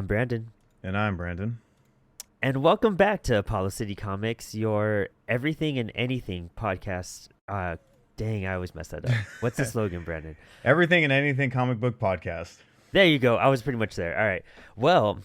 I'm Brandon. And I'm Brandon. And welcome back to Apollo City Comics, your everything and anything podcast. Dang, I always mess that up. What's the slogan, Brandon? Everything and anything comic book podcast. There you go. I was pretty much there. All right. Well,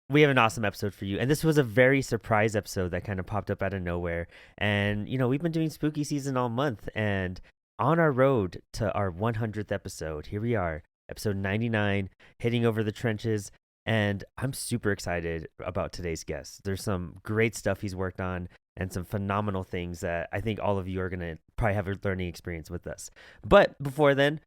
we have an awesome episode for you. And this was a very surprise episode that kind of popped up out of nowhere. And, we've been doing spooky season all month. And on our road to our 100th episode, here we are, episode 99, hitting over the trenches. And I'm super excited about today's guest. There's some great stuff he's worked on and some phenomenal things that I think all of you are going to probably have a learning experience with us. But before then,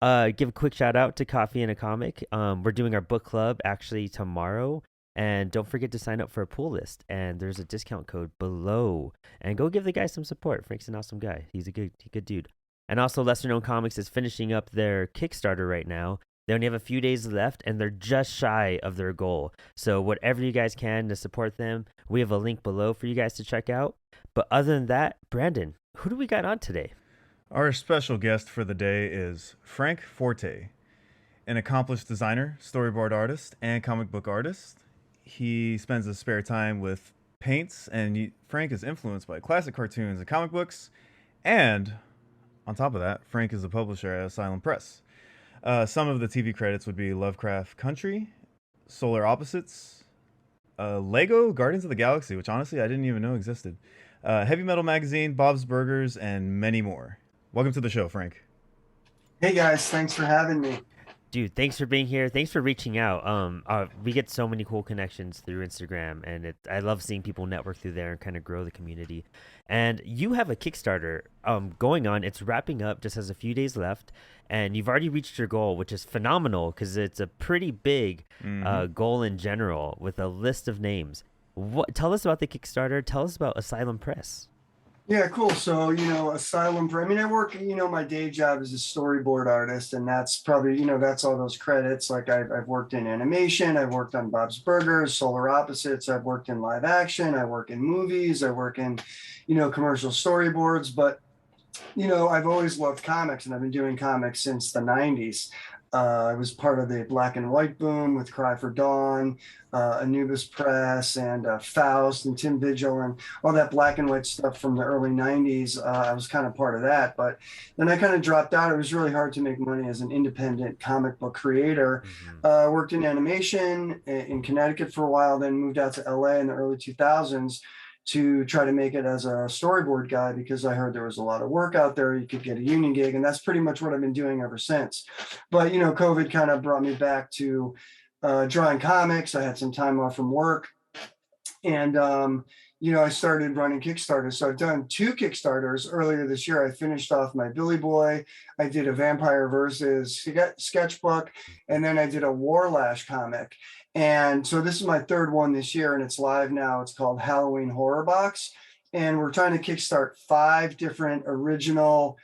give a quick shout out to Coffee and a Comic. We're doing our book club actually tomorrow. And don't forget to sign up for a pool list. And there's a discount code below. And go give the guy some support. Frank's an awesome guy. He's a good dude. And also, Lesser Known Comics is finishing up their Kickstarter right now. They only have a few days left, and they're just shy of their goal. So whatever you guys can to support them, we have a link below for you guys to check out. But other than that, Brandon, who do we got on today? Our special guest for the day is Frank Forte, an accomplished designer, storyboard artist, and comic book artist. He spends his spare time with paints, and Frank is influenced by classic cartoons and comic books. And on top of that, Frank is a publisher at Asylum Press. Some of the TV credits would be Lovecraft Country, Solar Opposites, Lego Guardians of the Galaxy, which honestly I didn't even know existed, Heavy Metal Magazine, Bob's Burgers, and many more. Welcome to the show, Frank. Hey guys, thanks for having me. Dude, thanks for being here. Thanks for reaching out. We get so many cool connections through Instagram, and I love seeing people network through there and kind of grow the community. And you have a Kickstarter going on. It's wrapping up, just has a few days left, and you've already reached your goal, which is phenomenal because it's a pretty big goal in general with a list of names. Tell us about the Kickstarter. Tell us about Asylum Press. Yeah, cool. So, Asylum Press. I mean, I work, my day job is a storyboard artist, and that's probably, that's all those credits. Like I've worked in animation, I've worked on Bob's Burgers, Solar Opposites, I've worked in live action, I work in movies, I work in, commercial storyboards. But, I've always loved comics, and I've been doing comics since the 90s. I was part of the black and white boom with Cry for Dawn, Anubis Press, and Faust, and Tim Vigil, and all that black and white stuff from the early 90s. I was kind of part of that, but then I kind of dropped out. It was really hard to make money as an independent comic book creator. Worked in animation in Connecticut for a while, then moved out to LA in the early 2000s to try to make it as a storyboard guy, because I heard there was a lot of work out there. You could get a union gig, and that's pretty much what I've been doing ever since. But, COVID kind of brought me back to drawing comics. I had some time off from work, and, I started running Kickstarters. So I've done 2 Kickstarters earlier this year. I finished off my Billy Boy. I did a Vampire Versus sketchbook, and then I did a Warlash comic. And so this is my 3rd one this year, and it's live now. It's called Halloween Horror Box. And we're trying to kickstart 5 different original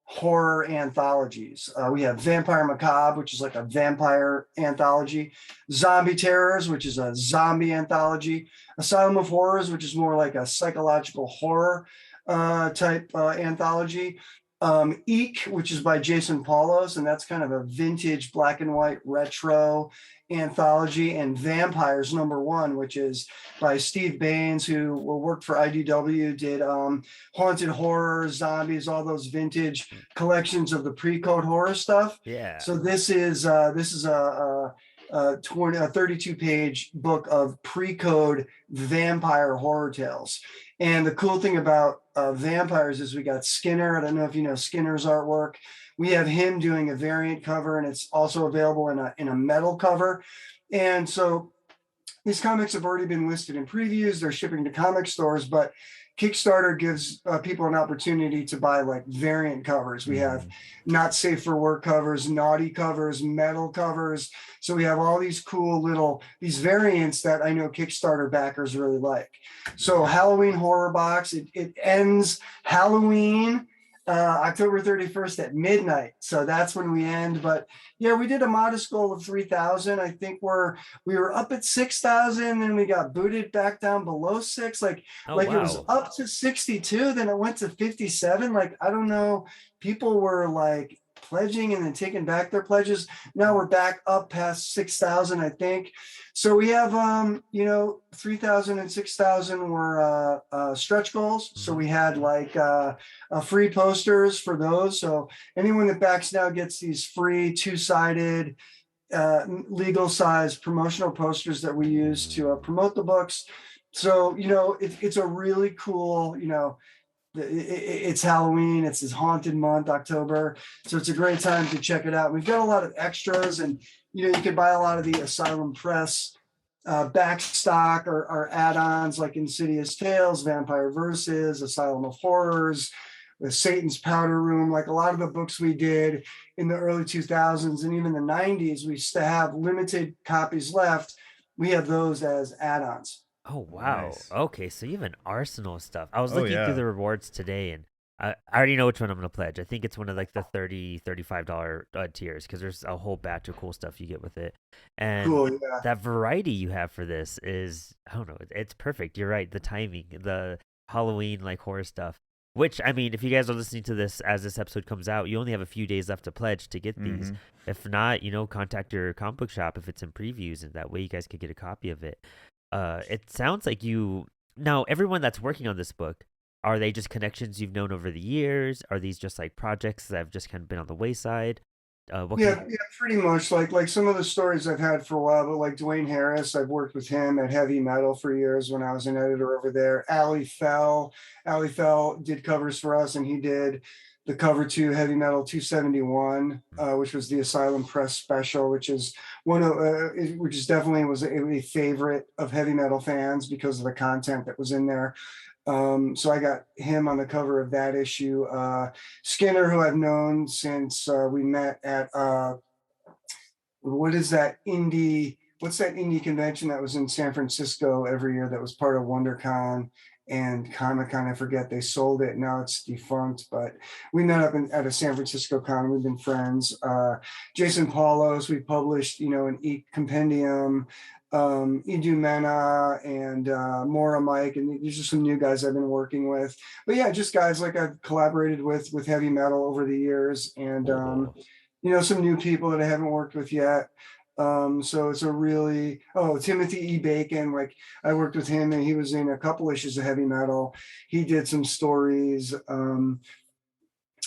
horror anthologies. We have Vampire Macabre, which is like a vampire anthology, Zombie Terrors, which is a zombie anthology, Asylum of Horrors, which is more like a psychological horror type anthology, Eek, which is by Jason Paulos, and that's kind of a vintage black and white retro anthology, and Vampires #1, which is by Steve Baines, who worked for IDW, did haunted horror, zombies, all those vintage collections of the pre-code horror stuff. Yeah. So this is a 32-page book of pre-code vampire horror tales. And the cool thing about Vampires is we got Skinner. I don't know if you know Skinner's artwork. We have him doing a variant cover, and it's also available in a metal cover. And so these comics have already been listed in previews. They're shipping to comic stores, but Kickstarter gives people an opportunity to buy like variant covers. We have not safe for work covers, naughty covers, metal covers. So we have all these cool these variants that I know Kickstarter backers really like. So Halloween Horror Box, it ends Halloween October 31st at midnight. So that's when we end. But yeah, we did a modest goal of 3,000. I think we were up at 6,000, and we got booted back down below 6. Wow. It was up to 62, then it went to 57. I don't know. People were pledging and then taking back their pledges. Now we're back up past 6,000, I think. So we have, 3,000 and 6,000 were stretch goals. So we had like free posters for those. So anyone that backs now gets these free two-sided legal size promotional posters that we use to promote the books. So, it's a really cool, it's Halloween, it's this haunted month, October. So it's a great time to check it out. We've got a lot of extras, and, you can buy a lot of the Asylum Press back stock or add-ons like Insidious Tales, Vampire Verses, Asylum of Horrors, the Satan's Powder Room. Like a lot of the books we did in the early 2000s and even the 90s, we used to have limited copies left. We have those as add-ons. Oh, wow. Nice. Okay, so you have an arsenal of stuff. I was Oh, looking yeah. through the rewards today, and I already know which one I'm going to pledge. I think it's one of like the $30, $35 tiers, because there's a whole batch of cool stuff you get with it. And Cool, yeah. that variety you have for this is, I don't know, it's perfect. You're right. The timing, the Halloween like horror stuff, which, I mean, if you guys are listening to this as this episode comes out, you only have a few days left to pledge to get these. If not, contact your comic book shop if it's in previews, and that way you guys could get a copy of it. It sounds like now everyone that's working on this book, are they just connections you've known over the years? Are these just like projects that have just kind of been on the wayside? Yeah, pretty much. Like some of the stories I've had for a while, but like Dwayne Harris, I've worked with him at Heavy Metal for years when I was an editor over there. Ali Fell did covers for us, and he did the cover to Heavy Metal 271, which was the Asylum Press special, which is definitely was a favorite of Heavy Metal fans because of the content that was in there. So I got him on the cover of that issue. Skinner, who I've known since we met at what's that indie convention that was in San Francisco every year that was part of WonderCon and Comic-Con. I forget, they sold it. Now it's defunct, but we met up at a San Francisco con. We've been friends. Jason Paulos, we published, an e-compendium. Idu Mena and Mora Mike, and these are some new guys I've been working with. But yeah, just guys like I've collaborated with Heavy Metal over the years, and some new people that I haven't worked with yet. So it's a really Timothy E. Bacon, like I worked with him, and he was in a couple issues of Heavy Metal. He did some stories.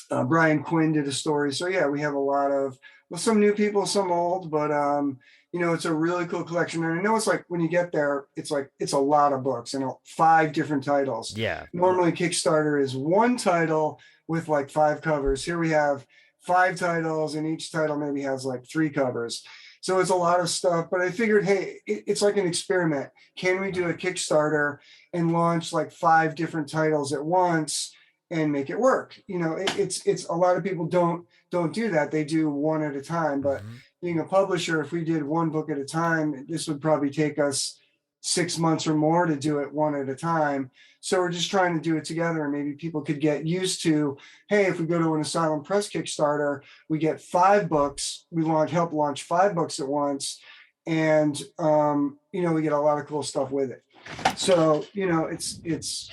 Brian Quinn did a story. So yeah, we have a lot of some new people, some old, but it's a really cool collection. And I know it's like when you get there, it's a lot of books and 5 different titles. Yeah. Normally Kickstarter is one title with like 5 covers. Here we have 5 titles, and each title maybe has like 3 covers. So it's a lot of stuff, but I figured, hey, it's like an experiment. Can we do a Kickstarter and launch like 5 different titles at once and make it work? It's a lot of people don't do that. They do one at a time, but being a publisher, if we did one book at a time, this would probably take us 6 months or more to do it one at a time. So we're just trying to do it together, and maybe people could get used to, hey, if we go to an Asylum Press Kickstarter, we get 5 books, we help launch 5 books at once, and we get a lot of cool stuff with it. So it's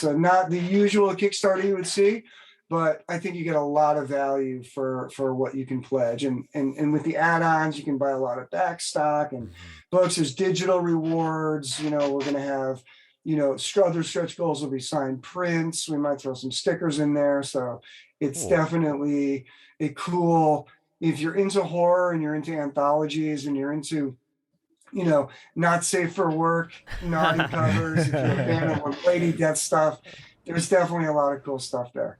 not the usual Kickstarter you would see, but I think you get a lot of value for what you can pledge. And with the add-ons, you can buy a lot of back stock and books. There's digital rewards. We're going to have, other stretch goals will be signed prints. We might throw some stickers in there. So it's definitely a cool, if you're into horror and you're into anthologies and you're into, not safe for work, naughty covers, if you're a fan of Lady Death stuff, there's definitely a lot of cool stuff there.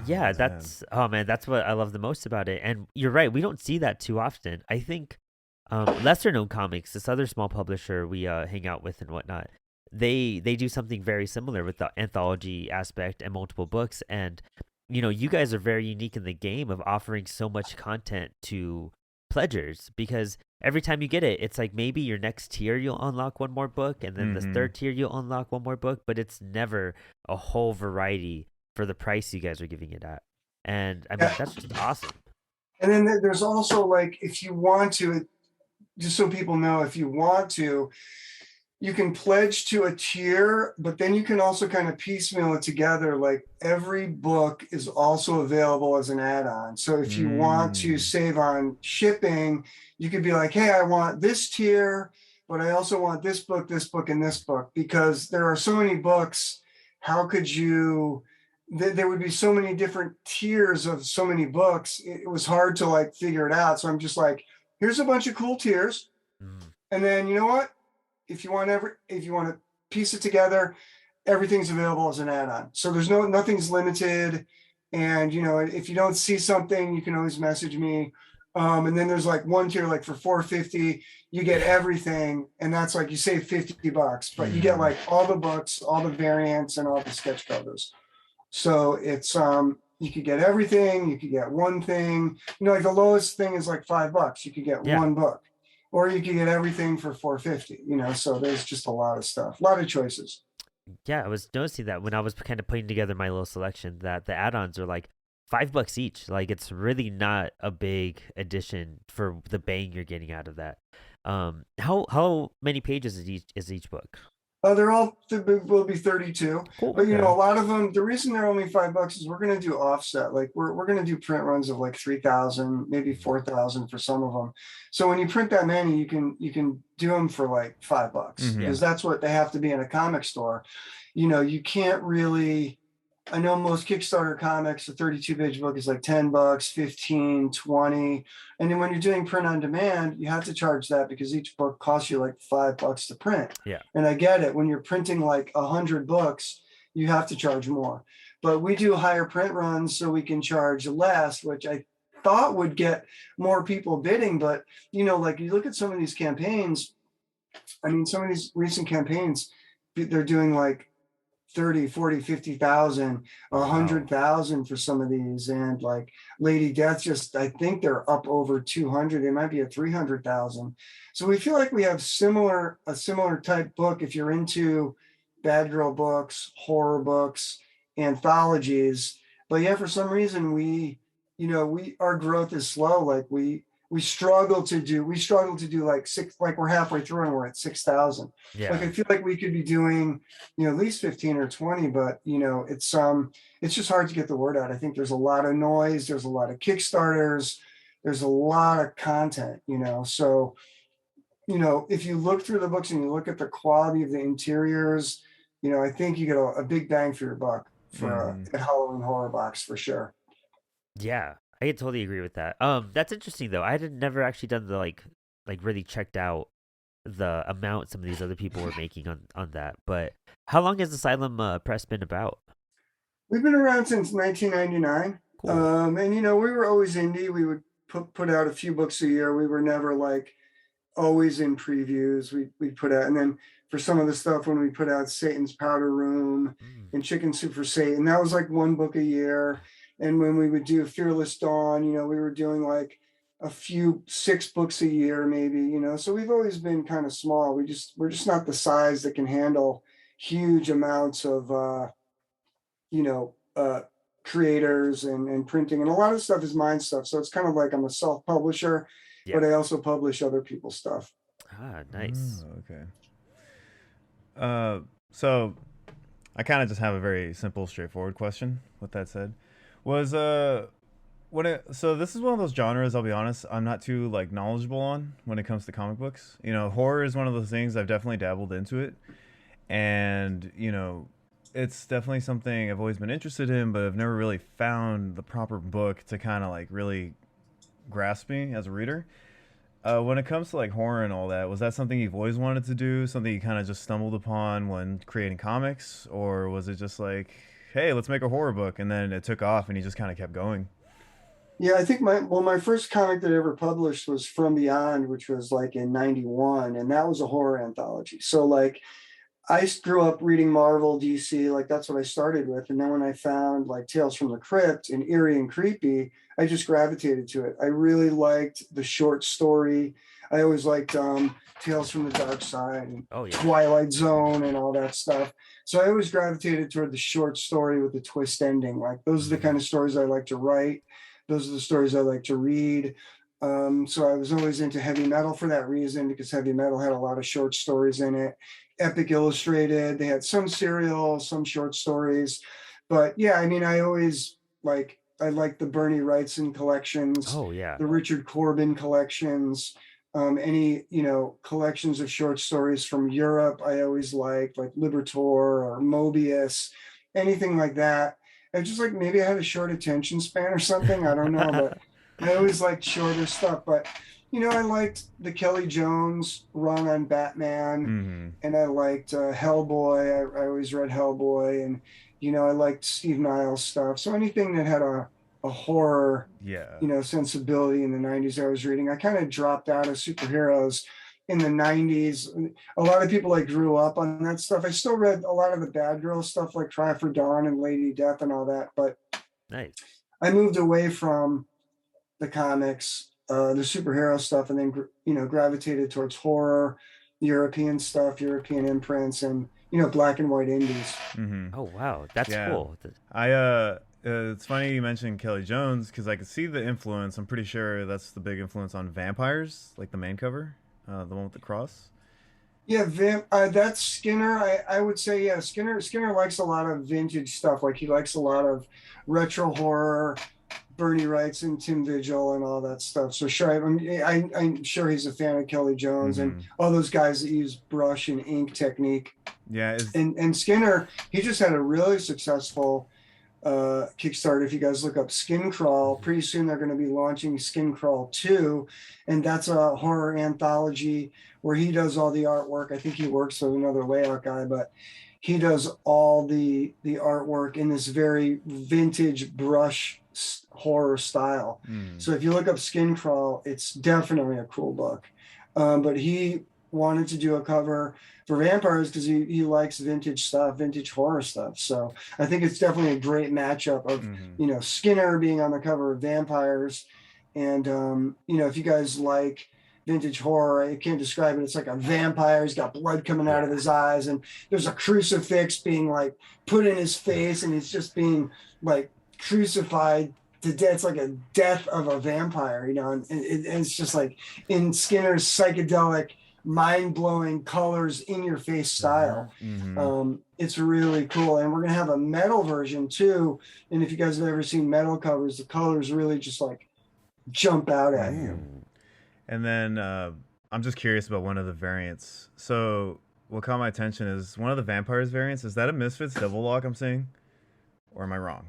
Yeah, that's what I love the most about it. And you're right, we don't see that too often. I think lesser known comics, this other small publisher we hang out with and whatnot, they do something very similar with the anthology aspect and multiple books. And you guys are very unique in the game of offering so much content to pledgers, because every time you get it, it's like maybe your next tier you'll unlock one more book, and then the 3rd tier you'll unlock one more book, but it's never a whole variety for the price you guys are giving it at. And I mean, that's just awesome. And then there's also, like, if you want to, just so people know, if you want to, you can pledge to a tier, but then you can also kind of piecemeal it together. Like every book is also available as an add-on. So if you want to save on shipping, you could be like, hey, I want this tier, but I also want this book, and this book, because there are so many books. How could you, there would be so many different tiers of so many books. It was hard to like figure it out. So I'm just like, here's a bunch of cool tiers. And then you know what? If you want to piece it together, everything's available as an add-on. So there's nothing's limited. And if you don't see something, you can always message me. And then there's like one tier, like for $450, you get everything, and that's like you save $50, but you get like all the books, all the variants, and all the sketch covers. So it's you could get everything, you could get one thing. Like the lowest thing is like $5. You could get one book. Or you can get everything for $450, so there's just a lot of stuff, a lot of choices. Yeah, I was noticing that when I was kind of putting together my little selection, that the add-ons are like $5 each. Like it's really not a big addition for the bang you're getting out of that. How many pages is each book? They're all will be 32, Cool. but a lot of them. The reason they're only $5 is we're going to do offset. Like we're going to do print runs of like 3,000, maybe 4,000 for some of them. So when you print that many, you can do them for like $5 because that's what they have to be in a comic store. You can't really. I know most Kickstarter comics, a 32-page book is like $10, 15, 20. And then when you're doing print on demand, you have to charge that because each book costs you like $5 to print. Yeah. And I get it. When you're printing like 100 books, you have to charge more. But we do higher print runs so we can charge less, which I thought would get more people bidding. But, like you look at some of these campaigns, some of these recent campaigns, they're doing like 30, 40, 50,000, 100,000 for some of these. And like Lady Death, I think they're up over 200. They might be at 300,000. So we feel like we have a similar type book. If you're into bad girl books, horror books, anthologies, but yeah, for some reason our growth is slow. Like we struggle to do like we're halfway through and we're at 6,000. Yeah. Like I feel like we could be doing, at least 15 or 20, but it's just hard to get the word out. I think there's a lot of noise, there's a lot of Kickstarters, there's a lot of content, so if you look through the books and you look at the quality of the interiors, I think you get a big bang for your buck for a Halloween horror box for sure. Yeah, I totally agree with that. That's interesting though. I had never actually done the like really checked out the amount some of these other people were making on that. But how long has Asylum Press been about? We've been around since 1999. Cool. And we were always indie. We would put out a few books a year. We were never like always in previews. We put out, and then for some of the stuff when we put out Satan's Powder Room and Chicken Soup for Satan, that was like one book a year. And when we would do Fearless Dawn, we were doing like 6 books a year, maybe, so we've always been kind of small. We're just not the size that can handle huge amounts of, creators and printing. And a lot of stuff is mine stuff. So it's kind of like I'm a self-publisher, but I also publish other people's stuff. Ah, nice. Okay. So I kind of just have a very simple, straightforward question. With that said, so this is one of those genres, I'll be honest, I'm not too like knowledgeable on when it comes to comic books. Horror is one of those things I've definitely dabbled into it, and it's definitely something I've always been interested in, but I've never really found the proper book to kind of like really grasp me as a reader. When it comes to like horror and all that, was that something you've always wanted to do, something you kind of just stumbled upon when creating comics, or was it just like, hey, let's make a horror book, and then it took off and you just kind of kept going? Yeah, I think my first comic that I ever published was From Beyond, which was like in 91, and that was a horror anthology. So like I grew up reading Marvel, DC, like that's what I started with. And then when I found like Tales from the Crypt and eerie and creepy, I just gravitated to it. I really liked the short story. I always liked Tales from the Dark Side and Twilight Zone and all that stuff. So I always gravitated toward the short story with the twist ending. Like those are the kind of stories I like to write. Those are the stories I like to read. So I was always into heavy metal for that reason, because heavy metal had a lot of short stories in it. Epic Illustrated, they had some serials, some short stories. But yeah, I mean, I like the Bernie Wrightson collections, Oh yeah. the Richard Corbin collections, any, collections of short stories from Europe. I always liked, like Libertor or Mobius, anything like that. I just like, maybe I had a short attention span or something. I don't know, but I always liked shorter stuff. But I liked the Kelly Jones run on Batman, Mm-hmm. and I liked Hellboy. I always read Hellboy, and I liked Steve Niles stuff. So anything that had a horror, Yeah. sensibility in the '90s, I was reading. I kind of dropped out of superheroes in the '90s. A lot of people grew up on that stuff. I still read a lot of the bad girl stuff, like Try for Dawn and Lady Death and all that, but Nice. I moved away from the comics, the superhero stuff, and then gravitated towards horror, European stuff, European imprints, and black and white indies. Mm-hmm. Oh wow, that's Yeah. cool. It's funny you mentioned Kelly Jones because I could see the influence. I'm pretty sure that's the big influence on vampires, like the main cover, the one with the cross. Yeah, that's Skinner. I would say, yeah, Skinner likes a lot of vintage stuff. Like, he likes a lot of retro horror, Bernie Wrightson, Tim Vigil, and all that stuff. So sure, I'm sure he's a fan of Kelly Jones and all those guys that use brush and ink technique. Yeah, and Skinner, he just had a really successful Kickstarter. If you guys look up Skin Crawl, pretty soon they're going to be launching Skin Crawl 2, and that's a horror anthology where he does all the artwork. I think he works with another layout guy, but he does all the artwork in this very vintage brush horror style. So if you look up Skin Crawl, it's definitely a cool book. But he wanted to do a cover for vampires because he likes vintage stuff, vintage horror stuff. So I think it's definitely a great matchup of Skinner being on the cover of vampires, and if you guys like vintage horror, I can't describe it. It's like a vampire. He's got blood coming out of his eyes, and there's a crucifix being put in his face, and he's just being crucified to death. It's like a death of a vampire, and it's just in Skinner's psychedelic, mind-blowing colors, in your face style. It's really cool, and we're gonna have a metal version too. And if you guys have ever seen metal covers, the colors really just jump out at you. And then I'm just curious about one of the variants. So what caught my attention is one of the vampires variants. Is that a Misfits double lock I'm seeing, or am I wrong?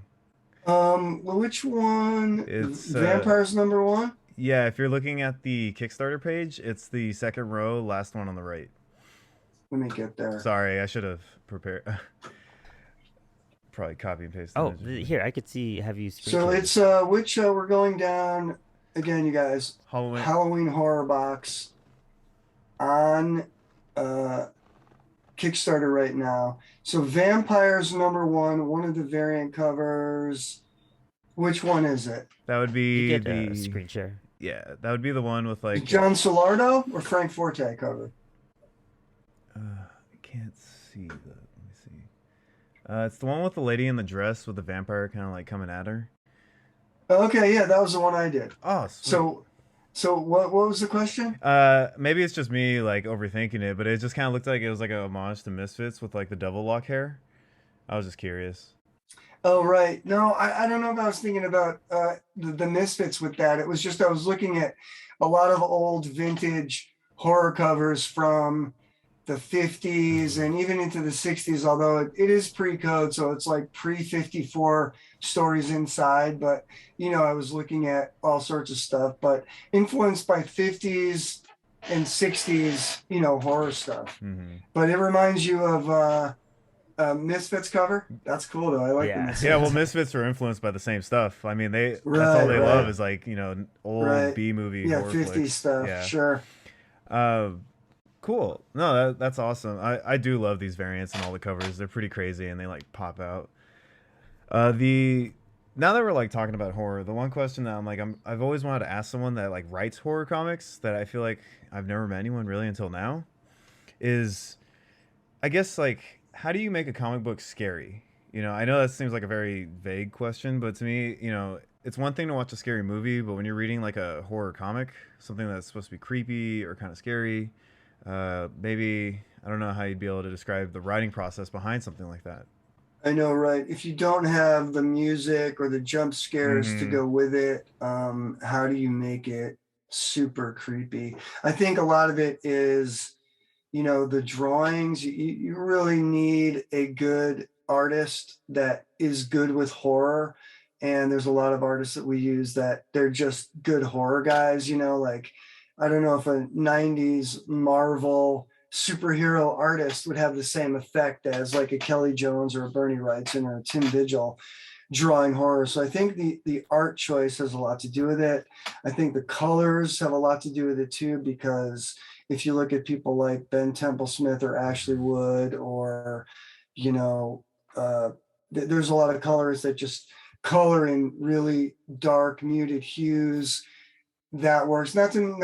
Which one? It's Vampires #1. Yeah, if you're looking at the Kickstarter page, it's the second row, last one on the right. Let me get there. Sorry, I should have prepared. Probably copy and paste. Oh, here I could see. Have you? So it's which we're going down again, you guys. Halloween Horror Box on Kickstarter right now. So Vampires #1, one of the variant covers. Which one is it? That would be you get the screen share. Yeah, that would be the one with John Solardo or Frank Forte cover. I can't see that. Let me see. It's the one with the lady in the dress with the vampire kind of coming at her. Okay, yeah, that was the one I did. Oh, sweet. So what was the question? Maybe it's just me overthinking it, but it just kind of looked like it was a homage to Misfits with the double lock hair. I was just curious. Oh, right. No, I don't know if I was thinking about the Misfits with that. It was just I was looking at a lot of old vintage horror covers from the 50s and even into the 60s, although it is pre-code, so it's pre-54 stories inside. But, I was looking at all sorts of stuff, but influenced by 50s and 60s, horror stuff. But it reminds you of Misfits cover. That's cool though. I like the Misfits. Yeah, well, Misfits were influenced by the same stuff. I mean, that's all they love is old B movie horror 50s flicks. stuff. Yeah. Sure. Cool. No, that's awesome. I do love these variants and all the covers. They're pretty crazy and they pop out. Now that we're talking about horror, the one question that I've always wanted to ask someone that writes horror comics that I feel like I've never met anyone really until now is, I guess how do you make a comic book scary? I know that seems like a very vague question, but to me, it's one thing to watch a scary movie, but when you're reading like a horror comic, something that's supposed to be creepy or kind of scary, maybe I don't know how you'd be able to describe the writing process behind something like that. I know, right? If you don't have the music or the jump scares to Mm-hmm. go with it, how do you make it super creepy? I think a lot of it is, the drawings. You really need a good artist that is good with horror. And there's a lot of artists that we use that they're just good horror guys, like I don't know if a 90s Marvel superhero artist would have the same effect as like a Kelly Jones or a Bernie Wrightson or a Tim Vigil drawing horror. So I think the art choice has a lot to do with it. I think the colors have a lot to do with it too, because if you look at people like Ben Temple Smith or Ashley Wood, or you know, uh, there's a lot of colors that just color in really dark, muted hues. That works. Not to mean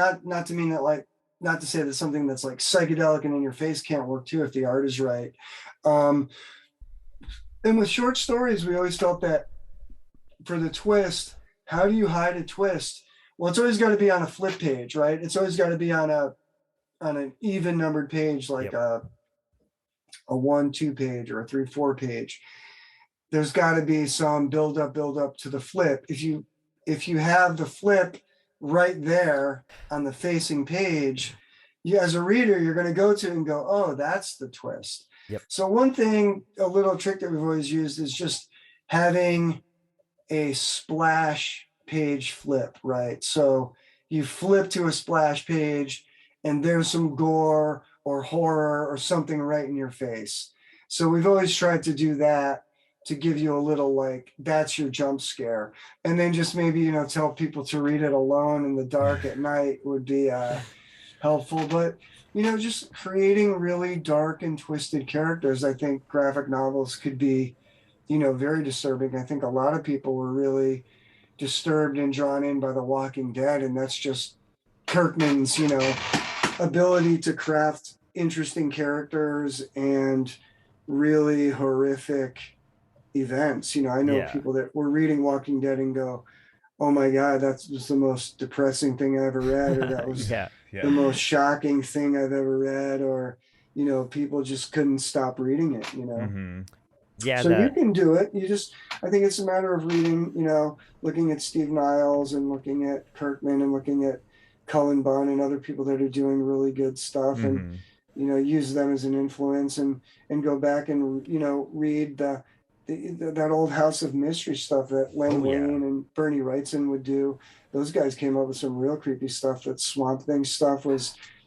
that, like, not to say that something that's like psychedelic and in your face can't work too if the art is right. Um, and with short stories, we always felt that for the twist, how do you hide a twist? Well, it's always got to be on a flip page, right? It's always got to be on an even numbered page, like Yep. a 1-2 page or a 3-4 page. There's got to be some build up to the flip. If you have the flip right there on the facing page, you, as a reader, you're going to go to and go, oh, that's the twist. Yep. So one thing, a little trick that we've always used is just having a splash page flip, right? So you flip to a splash page and there's some gore or horror or something right in your face. So we've always tried to do that to give you a little, like, that's your jump scare. And then just maybe, tell people to read it alone in the dark at night would be helpful. But, just creating really dark and twisted characters, I think graphic novels could be, very disturbing. I think a lot of people were really disturbed and drawn in by The Walking Dead, and that's just Kirkman's, ability to craft interesting characters and really horrific events. I know Yeah. people that were reading Walking Dead and go, "Oh my God, that's just the most depressing thing I ever read," or "That was Yeah. the Yeah. most shocking thing I've ever read," or people just couldn't stop reading it. Mm-hmm. Yeah. So you That. can do it. I think it's a matter of reading, looking at Steve Niles and looking at Kirkman and looking at Cullen Bunn and other people that are doing really good stuff, and, Mm-hmm. use them as an influence, and go back and, read that old House of Mystery stuff that Len Oh yeah. Wein and Bernie Wrightson would do. Those guys came up with some real creepy stuff. That Swamp Thing stuff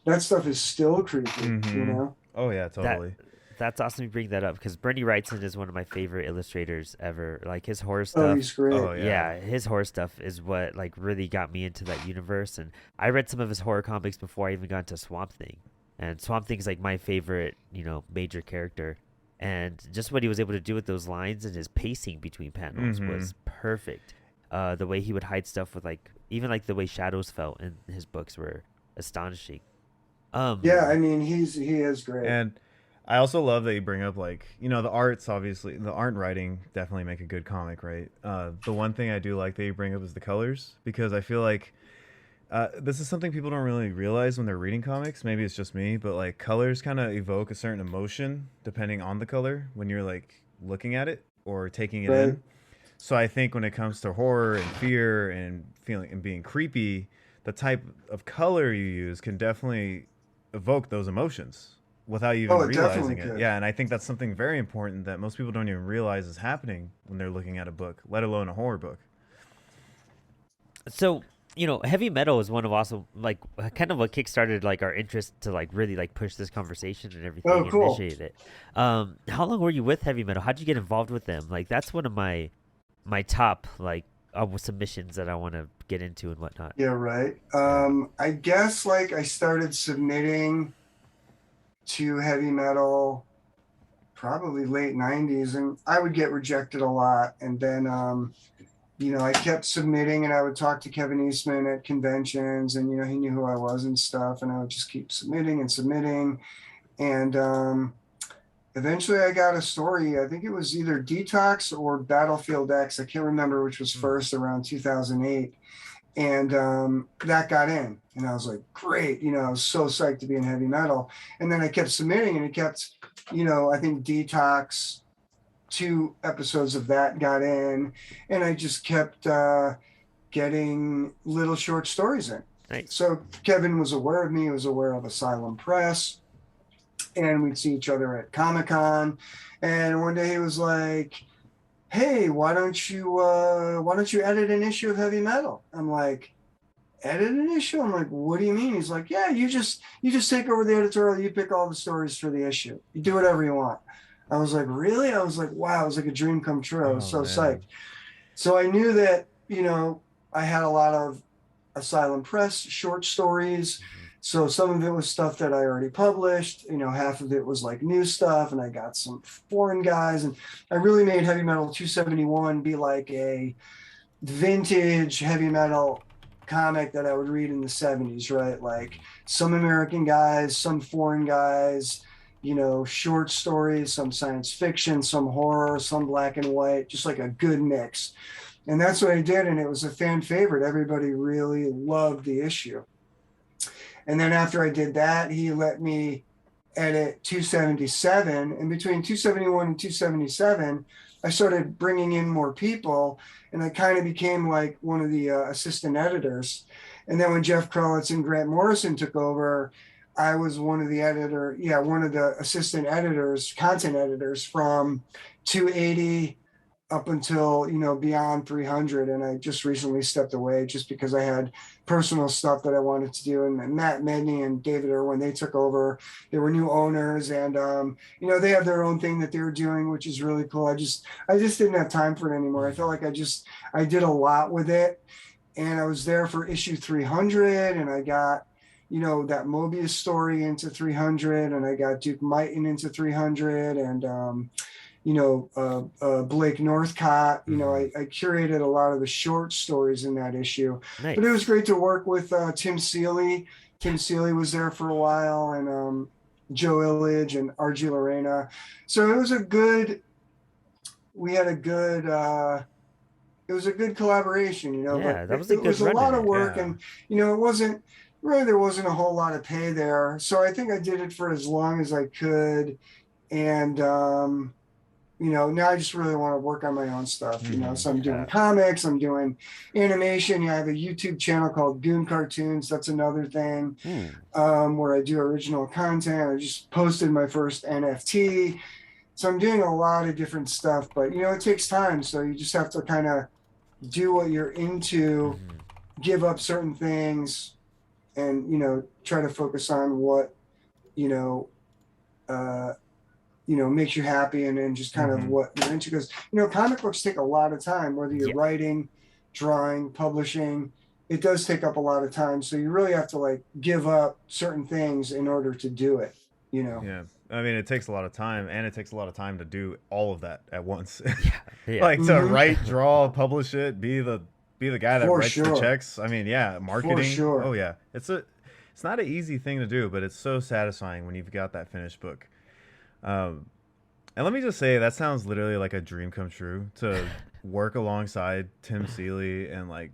that stuff is still creepy. Mm-hmm. Oh yeah, That totally. that's awesome you bring that up because Bernie Wrightson is one of my favorite illustrators ever. Like his horror Oh, stuff. he's great. Oh yeah. Yeah, his horror stuff is what like really got me into that universe. And I read some of his horror comics before I even got into Swamp Thing. And Swamp Thing's like my favorite, major character. And just what he was able to do with those lines and his pacing between panels Mm-hmm. was perfect. The way he would hide stuff with like even like the way shadows felt in his books were astonishing. Yeah, I Um, mean, he is great. And I also love that you bring up like the arts. Obviously, the art and writing definitely make a good comic, right? The one thing I do like that you bring up is the colors because I feel like this is something people don't really realize when they're reading comics. Maybe it's just me, but like colors kind of evoke a certain emotion depending on the color when you're like looking at it or taking it Right. in. So I think when it comes to horror and fear and feeling and being creepy, the type of color you use can definitely evoke those emotions without you Oh, even it definitely realizing it. could. Yeah, and I think that's something very important that most people don't even realize is happening when they're looking at a book, let alone a horror book. so heavy metal is one of also like kind of what kickstarted like our interest to like really like push this conversation and Oh, everything and cool. initiate it. How long were you with heavy metal? How'd you get involved with them? Like that's one of my top like submissions that I want to get into and whatnot. Yeah, right. Yeah. I guess like I started submitting to heavy metal probably late 90s, and I would get rejected a lot. And then I kept submitting, and I would talk to Kevin Eastman at conventions, and he knew who I was and stuff, and I would just keep submitting and submitting. And eventually I got a story. I think it was either Detox or Battlefield X. I can't remember which was first, around 2008. And that got in. And I was like, great. I was so psyched to be in heavy metal. And then I kept submitting, and it kept, I think Detox, 2 episodes of that got in. And I just kept getting little short stories in. Nice. So Kevin was aware of me. He was aware of Asylum Press. And we'd see each other at Comic-Con. And one day he was like, hey, why don't you edit an issue of Heavy Metal? I'm like, edit an issue? I'm like, what do you mean? He's like, yeah, you just take over the editorial, you pick all the stories for the issue. You do whatever you want. I was like, really? I was like, wow, it was like a dream come true. I was so psyched. So I knew that, I had a lot of Asylum Press short stories. So some of it was stuff that I already published, half of it was like new stuff, and I got some foreign guys, and I really made Heavy Metal 271 be like a vintage heavy metal comic that I would read in the 70s, right? Like some American guys, some foreign guys, short stories, some science fiction, some horror, some black and white, just like a good mix. And that's what I did, and it was a fan favorite. Everybody really loved the issue. And then after I did that, he let me edit 277. And between 271 and 277, I started bringing in more people, and I kind of became like one of the assistant editors. And then when Jeff Krulitz and Grant Morrison took over, I was one of the assistant editors, content editors from 280 up until, beyond 300. And I just recently stepped away just because I had personal stuff that I wanted to do. And Matt Medney and David Irwin, they took over. They were new owners, and, they have their own thing that they were doing, which is really cool. I just didn't have time for it anymore. I felt like I did a lot with it, and I was there for issue 300, and I got, that Mobius story into 300, and I got Duke Mighton into 300, and, Blake Northcott. I curated a lot of the short stories in that issue. Nice. But it was great to work with Tim Seeley. Tim Seeley was there for a while, and Joe Illidge and R.G. Lorena. So it was a good collaboration, Yeah, but that was a good it was a run lot in of it. work, Yeah. and, there wasn't a whole lot of pay there. So I think I did it for as long as I could. And, now I just really want to work on my own stuff, so I'm doing comics, I'm doing animation. I have a YouTube channel called Goon Cartoons. That's another thing, where I do original content. I just posted my first NFT. So I'm doing a lot of different stuff, but, it takes time. So you just have to kind of do what you're into, give up certain things, and, try to focus on what, makes you happy, and then just kind of what you're into. Because, comic books take a lot of time, whether you're writing, drawing, publishing. It does take up a lot of time. So you really have to like give up certain things in order to do it, Yeah. I mean, it takes a lot of time, and it takes a lot of time to do all of that at once. Yeah. Like to write, draw, publish it, be the guy that writes the checks. I mean, marketing. For sure. Oh yeah. It's not an easy thing to do, but it's so satisfying when you've got that finished book. And let me just say, that sounds literally like a dream come true, to work alongside Tim Seeley and like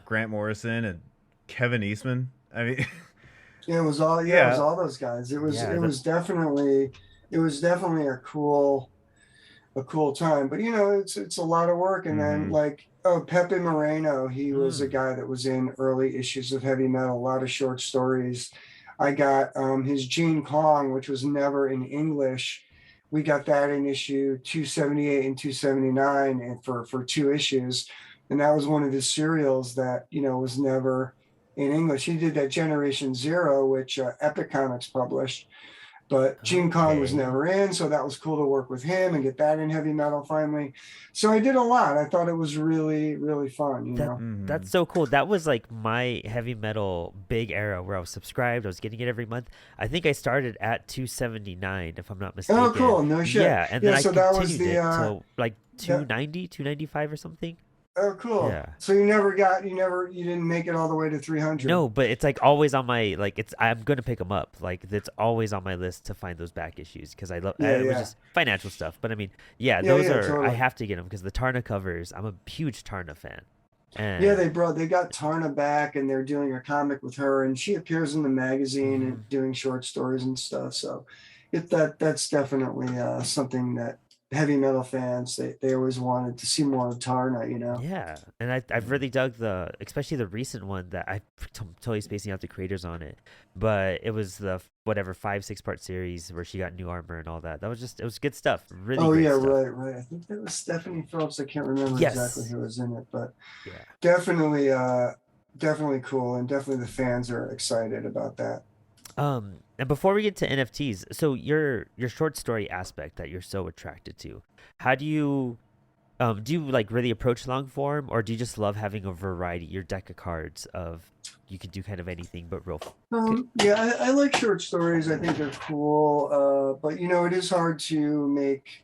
Grant Morrison and Kevin Eastman. I mean, it was all those guys. It was definitely a cool time. But it's a lot of work. And then like Pepe Moreno, he was a guy that was in early issues of Heavy Metal, a lot of short stories. I got his Gene Kong, which was never in English. We got that in issue 278 and 279, and for 2 issues. And that was one of his serials that, was never in English. He did that Generation Zero, which Epic Comics published. But Gene Kong was never in, so that was cool to work with him and get that in Heavy Metal finally. So I did a lot. I thought it was really, really fun, That's so cool. That was like my Heavy Metal big era where I was subscribed. I was getting it every month. I think I started at 279, if I'm not mistaken. Oh, cool. No shit. Yeah, and then I so continued that was it till like 290, 295 or something. Oh, cool. Yeah. So you didn't make it all the way to 300. No, but it's like always on my like it's I'm gonna pick them up. Like it's always on my list to find those back issues because I love Yeah, it was yeah, just financial stuff. But I mean, yeah, yeah, those yeah, are I totally. have to get them because the Tarna covers. I'm a huge Tarna fan, Yeah, and they got Tarna back, and they're doing a comic with her, and she appears in the magazine mhm. and doing short stories and stuff. So, that's definitely something that heavy metal fans they always wanted to see more of Tarna. You know. Yeah, and I've Mhm. really dug especially the recent one that totally spacing out the creators on it, but it was the whatever 5 6 part series where she got new armor and all that. That was just it was good stuff, really Oh great yeah, stuff. right, right. I think that was Stephanie Phillips. I can't remember exactly Yes, who was in it, but yeah. definitely, definitely cool, and definitely the fans are excited about that. And before we get to NFTs, so your short story aspect that you're so attracted to, how do you like really approach long form, or do you just love having a variety, your deck of cards of you can do kind of anything but real? Yeah, I like short stories. I think they're cool, but it is hard to make.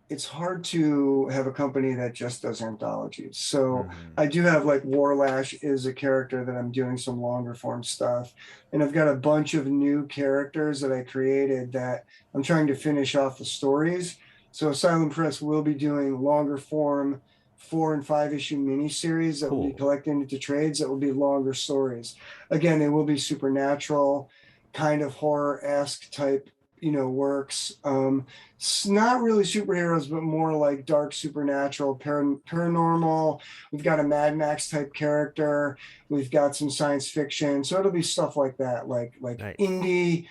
It's hard to have a company that just does anthologies. So Mhm. I do have like Warlash is a character that I'm doing some longer form stuff, and I've got a bunch of new characters that I created that I'm trying to finish off the stories. So Asylum Press will be doing longer form 4 and 5 issue miniseries that will be Cool. collected into trades that will be longer stories. Again, they will be supernatural, kind of horror-esque type works. It's not really superheroes, but more like dark supernatural, paranormal. We've got a Mad Max type character. We've got some science fiction. So it'll be stuff like that, like Nice. indie,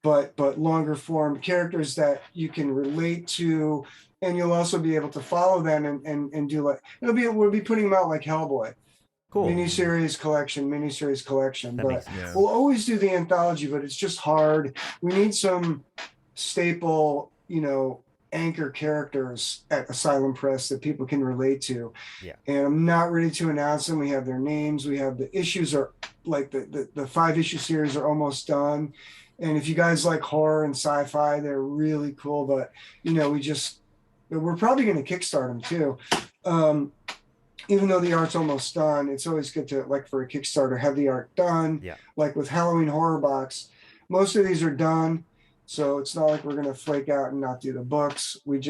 but longer form characters that you can relate to, and you'll also be able to follow them and do like we'll be putting them out like Hellboy Cool. Mhm. miniseries collection, That but makes Yeah. sense. we'll always do the anthology, but it's just hard. We need some staple, anchor characters at Asylum Press that people can relate to. Yeah. And I'm not ready to announce them. We have their names. We have the issues are like the 5 issue series are almost done. And if you guys like horror and sci-fi, they're really cool. But we're probably going to kickstart them too. Um, Even though the art's almost done, it's always good to, like, for a Kickstarter, have the art done. Yeah. Like with Halloween Horror Box, most of these are done. So it's not like we're going to flake out and not do the books. We're a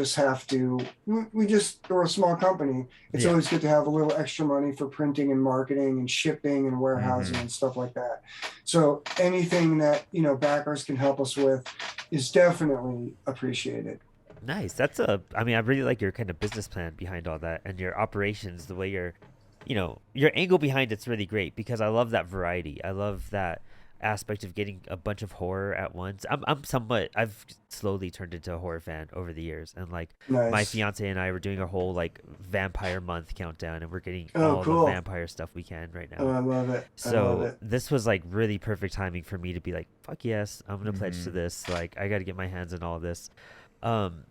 small company. It's Yeah. always good to have a little extra money for printing and marketing and shipping and warehousing Mhm. and stuff like that. So anything that, backers can help us with is definitely appreciated. Nice. I mean, I really like your kind of business plan behind all that and your operations, the way your angle behind it's really great because I love that variety. I love that aspect of getting a bunch of horror at once. I've slowly turned into a horror fan over the years, and like my Nice. fiance and I were doing a whole like vampire month countdown, and we're getting Oh, all the cool. vampire stuff we can right Oh, now. I love it. I love So it. this was like really perfect timing for me to be like, fuck yes, I'm gonna pledge to Mhm. this. Like I got to get my hands on all this. Um,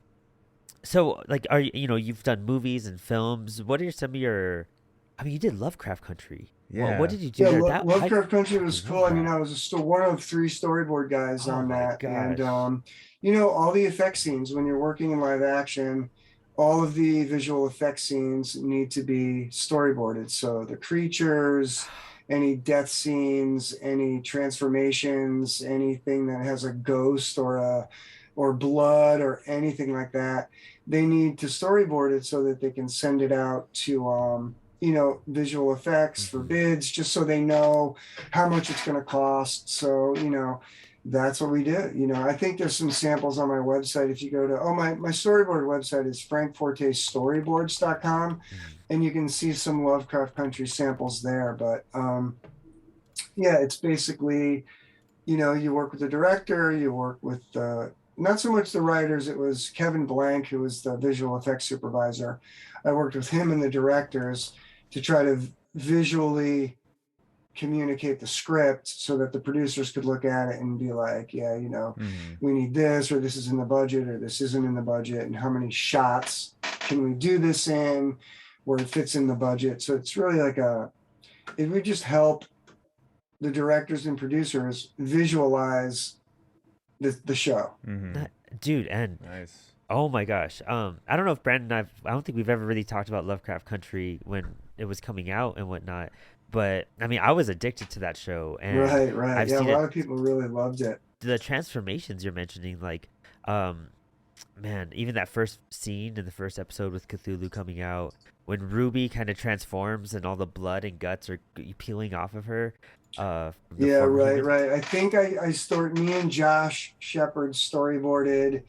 so, like, you've done movies and films. What are some of your? I mean, you did Lovecraft Country. What Yeah. did you do Yeah, there? I Lovecraft Country was fucking love cool. I mean, that. I was still one of 3 storyboard guys Oh on my that, and gosh. all the effect scenes when you're working in live action, all of the visual effect scenes need to be storyboarded. So the creatures, any death scenes, any transformations, anything that has a ghost or blood or anything like that, they need to storyboard it so that they can send it out to visual effects for Hmm. bids, just so they know how much it's going to cost. So, that's what we did. I think there's some samples on my website. If you go to, my storyboard website is frankfortestoryboards.com, Hmm. and you can see some Lovecraft Country samples there. But yeah, it's basically, you work with the director, you work with not so much the writers. It was Kevin Blank, who was the visual effects supervisor. I worked with him and the directors to try to visually communicate the script so that the producers could look at it and be like, yeah, Mhm. we need this, or this is in the budget, or this isn't in the budget, and how many shots can we do this in where it fits in the budget. So it's really like it would just help the directors and producers visualize the show. Mhm. Dude, and Nice. Oh my gosh. I don't know if Brandon and I don't think we've ever really talked about Lovecraft Country when it was coming out and whatnot. But I mean, I was addicted to that show, and Right, right. I've Yeah, a seen lot it. of people really loved it. The transformations you're mentioning, like, um, man, even that first scene in the first episode with Cthulhu coming out, when Ruby kind of transforms and all the blood and guts are peeling off of her, from the Yeah, former right, human. right. I think me and Josh Shepard storyboarded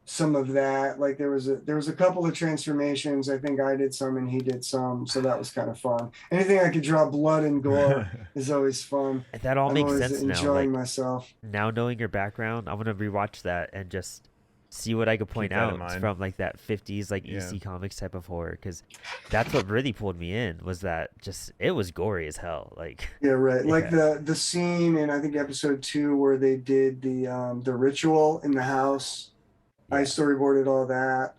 some of that. Like there was a couple of transformations. I think I did some and he did some, so that was kind of fun. Anything I could draw blood and gore is always fun. And that all I'm makes always sense now. enjoying Like, myself. now knowing your background, I'm gonna rewatch that and just see what I could point Keep that in out mind. from like that 50s like Yeah. EC Comics type of horror, because that's what really pulled me in, was that just it was gory as hell. Like, Yeah, right. Like yeah, the scene in I think episode 2 where they did the ritual in the house. I yeah. storyboarded all that.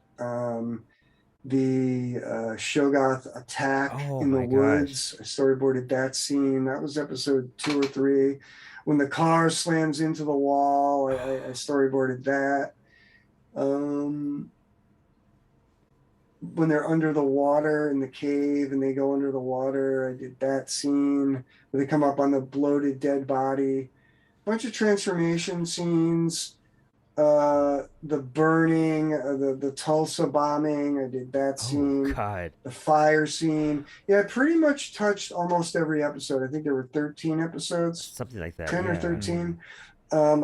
The Shoggoth attack Oh in the my gosh. woods. I storyboarded that scene. That was episode 2 or 3. When the car slams into the wall, I storyboarded that. Um, when they're under the water in the cave and they go under the water, I did that scene where they come up on the bloated dead body. Bunch of transformation scenes. The burning, the Tulsa bombing. I did that Oh scene. God. The fire scene. Yeah, I pretty much touched almost every episode. I think there were 13 episodes, Something like that. 10 or Yeah. Hmm. 13.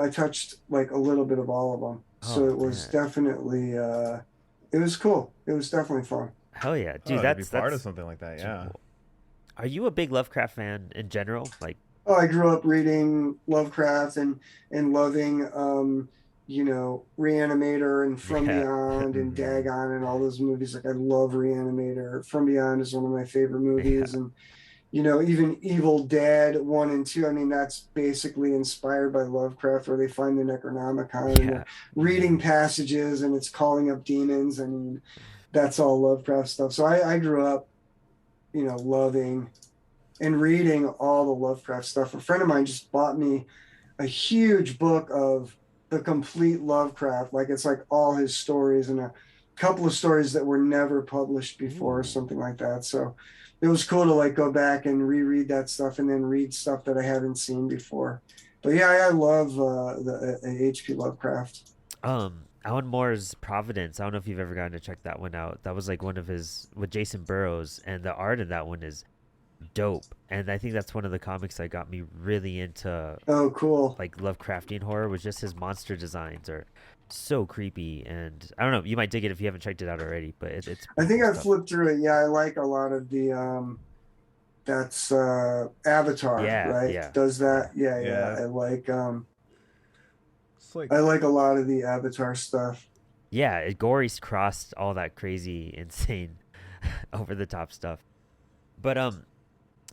I touched like a little bit of all of them. So Oh it was man. definitely, it was cool. It was definitely fun. Hell yeah, dude. Oh, to be That's part of that's something like that, super yeah. cool. Are you a big Lovecraft fan in general? Like, Oh, I grew up reading Lovecraft and loving, Reanimator and From yeah. Beyond and Hmm. Dagon and all those movies. Like I love Reanimator. From Beyond is one of my favorite Yeah. movies, and even Evil Dead 1 and 2. I mean, that's basically inspired by Lovecraft, where they find the Necronomicon and Yeah. they're reading passages and it's calling up demons. I mean, that's all Lovecraft stuff. So I grew up, loving and reading all the Lovecraft stuff. A friend of mine just bought me a huge book of the complete Lovecraft. Like it's like all his stories and a couple of stories that were never published before or Ooh. something like that. So it was cool to like go back and reread that stuff and then read stuff that I hadn't seen before. But yeah, I love the H.P. Lovecraft. Alan Moore's Providence. I don't know if you've ever gotten to check that one out. That was like one of his with Jason Burrows, and the art in that one is dope. And I think that's one of the comics that got me really into Oh, cool. like Lovecraftian horror, was just his monster designs are so creepy. And I don't know, you might dig it if you haven't checked it out already, but it's I pretty think cool I stuff. flipped through it. Yeah, I like a lot of the that's Avatar, Yeah, right? yeah, Does yeah, that? Yeah, yeah. Yeah, it's like I like a lot of the Avatar stuff. yeah. Gory's crossed all that crazy, insane, over the top stuff. But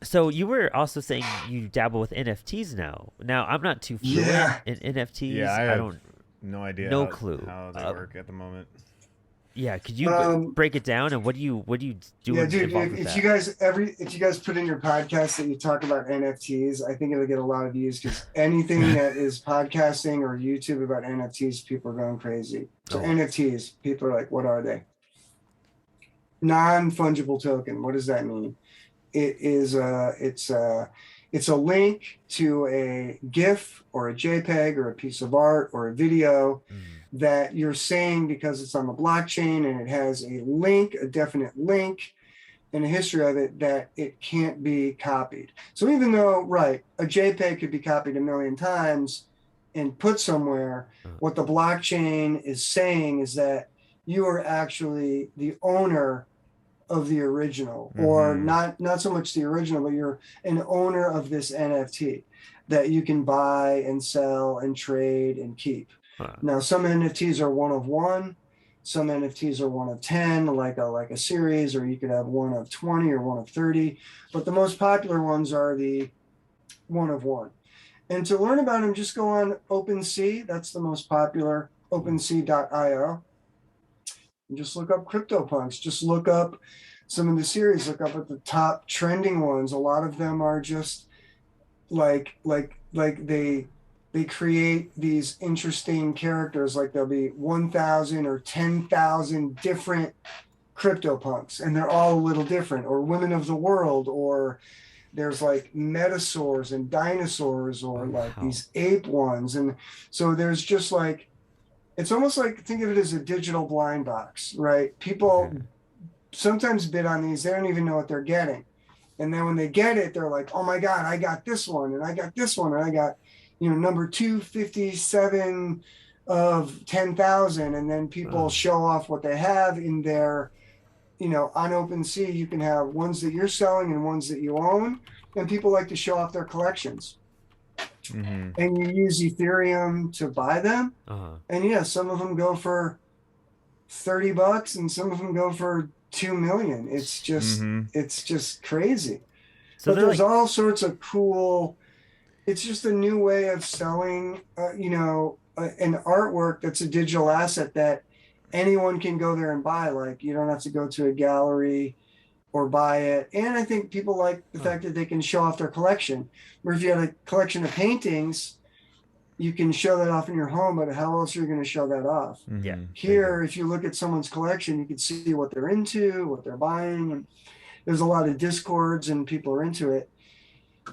so you were also saying you dabble with NFTs now. Now I'm not too fluent Yeah. in yeah, NFTs. I I have don't no idea no clue. how they work at the moment. Yeah, could you Um, break it down, and what do you do yeah, dude, involved with if you that? guys put in your podcast that you talk about NFTs, I think it'll get a lot of views because anything that is podcasting or YouTube about NFTs, people are going crazy. So Oh, NFTs, people are like, what are they? Non-fungible token. What does that mean? It is it's a link to a GIF or a JPEG or a piece of art or a video mm, that you're saying because it's on the blockchain and it has a link, a definite link, and a history of it that it can't be copied. So even though, right, a JPEG could be copied a million times and put somewhere, uh, what the blockchain is saying is that you are actually the owner of the original, or Hmm. not so much the original, but you're an owner of this NFT that you can buy and sell and trade and keep. huh. Now, some NFTs are one of one, some NFTs are one of 10, like a series, or you could have one of 20 or one of 30. But the most popular ones are the one of one. And to learn about them, just go on OpenSea. That's the most popular, Ooh, OpenSea.io. And just look up CryptoPunks. Just look up some of the series. Look up at the top trending ones. A lot of them are just like they they create these interesting characters, like there'll be 1,000 or 10,000 different CryptoPunks, and they're all a little different, or women of the world, or there's like metasaurs and dinosaurs, or like these ape ones. And so there's just like, it's almost like, think of it as a digital blind box, right? People sometimes bid on these, they don't even know what they're getting. And then when they get it, they're like, oh my God, I got this one, and I got this one, and I got, number 257 of 10,000. And then people show off what they have in their, on OpenSea, you can have ones that you're selling and ones that you own. And people like to show off their collections. And you use Ethereum to buy them. And yeah, some of them go for $30 and some of them go for 2 million. It's just crazy. So but there's like all sorts of cool, it's just a new way of selling, an artwork that's a digital asset that anyone can go there and buy. Like, you don't have to go to a gallery or buy it. And I think people like the fact that they can show off their collection. Where if you had a collection of paintings, you can show that off in your home, but how else are you going to show that off? Yeah. Here, if you look at someone's collection, you can see what they're into, what they're buying. And there's a lot of discords and people are into it.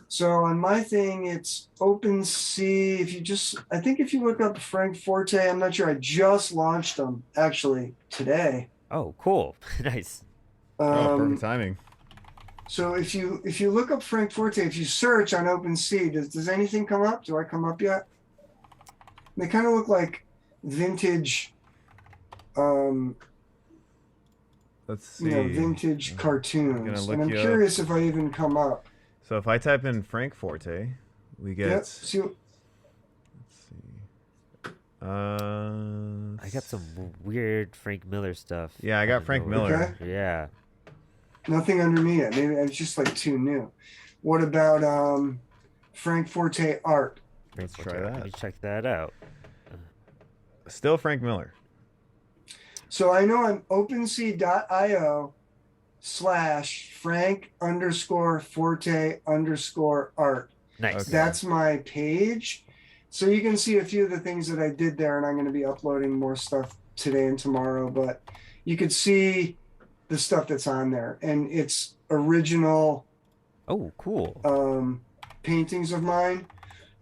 So on my thing, it's OpenSea. I think if you look up Frank Forte, I'm not sure. I just launched them actually today. Oh, cool. Nice. Perfect timing. So if you look up Frank Forte, if you search on OpenSea, does anything come up? Do I come up yet? They kind of look like vintage, let's see. Vintage cartoons. And I'm curious if I even come up. So if I type in Frank Forte, we get. Let's see. I got some weird Frank Miller stuff. Yeah, I got Frank Miller. Okay. Yeah. Nothing under me yet. Maybe it's just like too new. What about Frank Forte art? Let's try that. Let me check that out. Still Frank Miller. So I know on OpenSea.io/Frank_Forte_art. Nice. Okay. That's my page. So you can see a few of the things that I did there, and I'm going to be uploading more stuff today and tomorrow, but you could see the stuff that's on there, and it's original. Oh, cool. Paintings of mine,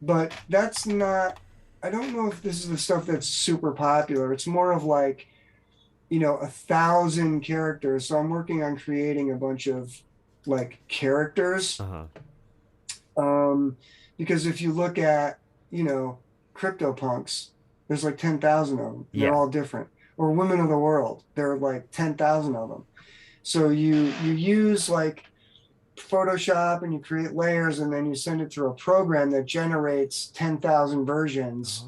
but that's not, I don't know if this is the stuff that's super popular. It's more of like, 1,000 characters. So I'm working on creating a bunch of like characters. Because if you look at, CryptoPunks, there's like 10,000 of them. They're all different. Or Women of the World, there are like 10,000 of them. So you use like Photoshop and you create layers, and then you send it through a program that generates 10,000 versions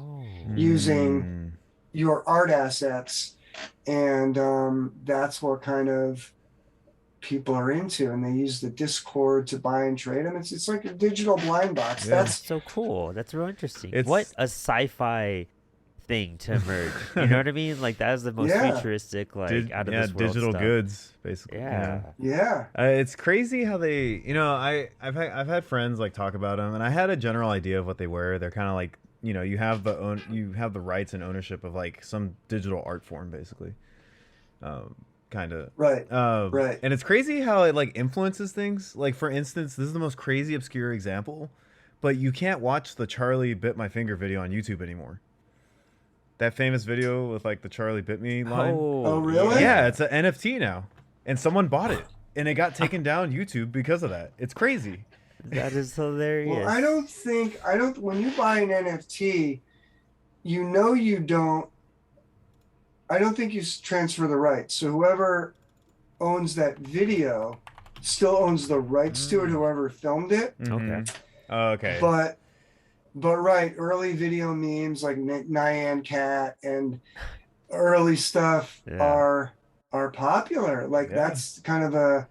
using your art assets. And that's what kind of people are into, and they use the Discord to buy and trade them. It's like a digital blind box. Yeah. That's so cool. That's real interesting. It's... What a sci-fi thing to emerge. You know what I mean? Like that is the most futuristic, like out of this world digital stuff. Goods, basically. Yeah. It's crazy how they, I've had friends like talk about them, and I had a general idea of what they were. They're kind of like, you have the rights and ownership of like some digital art form, basically. Kind of right. And it's crazy how it like influences things. Like for instance, this is the most crazy obscure example, but you can't watch the Charlie Bit My Finger video on YouTube anymore. That famous video with like the Charlie Bit Me line. Oh really? Yeah, it's an NFT now, and someone bought it, and it got taken down YouTube because of that. It's crazy. That is hilarious. Well, I don't when you buy an NFT, I don't think you transfer the rights. So whoever owns that video still owns the rights to it, whoever filmed it. Okay. Okay. But right, early video memes like Nyan Cat and early stuff are popular. Like that's kind of a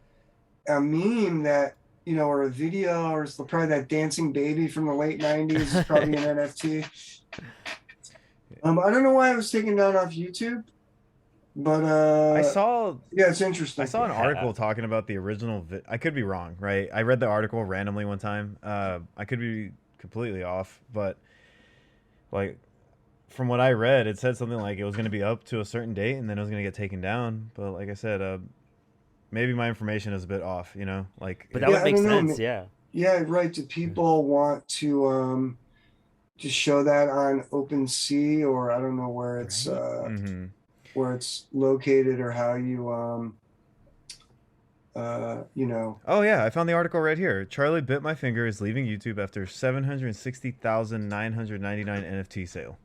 meme that, or a video, or it's probably that dancing baby from the late 90s is probably an NFT. I don't know why it was taken down off YouTube, but it's interesting. I saw an article talking about the original. I could be wrong, right? I read the article randomly one time. I could be completely off, but like from what I read, it said something like it was going to be up to a certain date and then it was going to get taken down. But like I said, maybe my information is a bit off, you know, like But that Yeah, would I make don't know. sense. Yeah. Yeah, right. Do people want to just show that on OpenSea, or I don't know Right. where it's located, or how you you know. Oh yeah, I found the article right here. Charlie Bit My Finger is leaving YouTube after 760,999 NFT sale.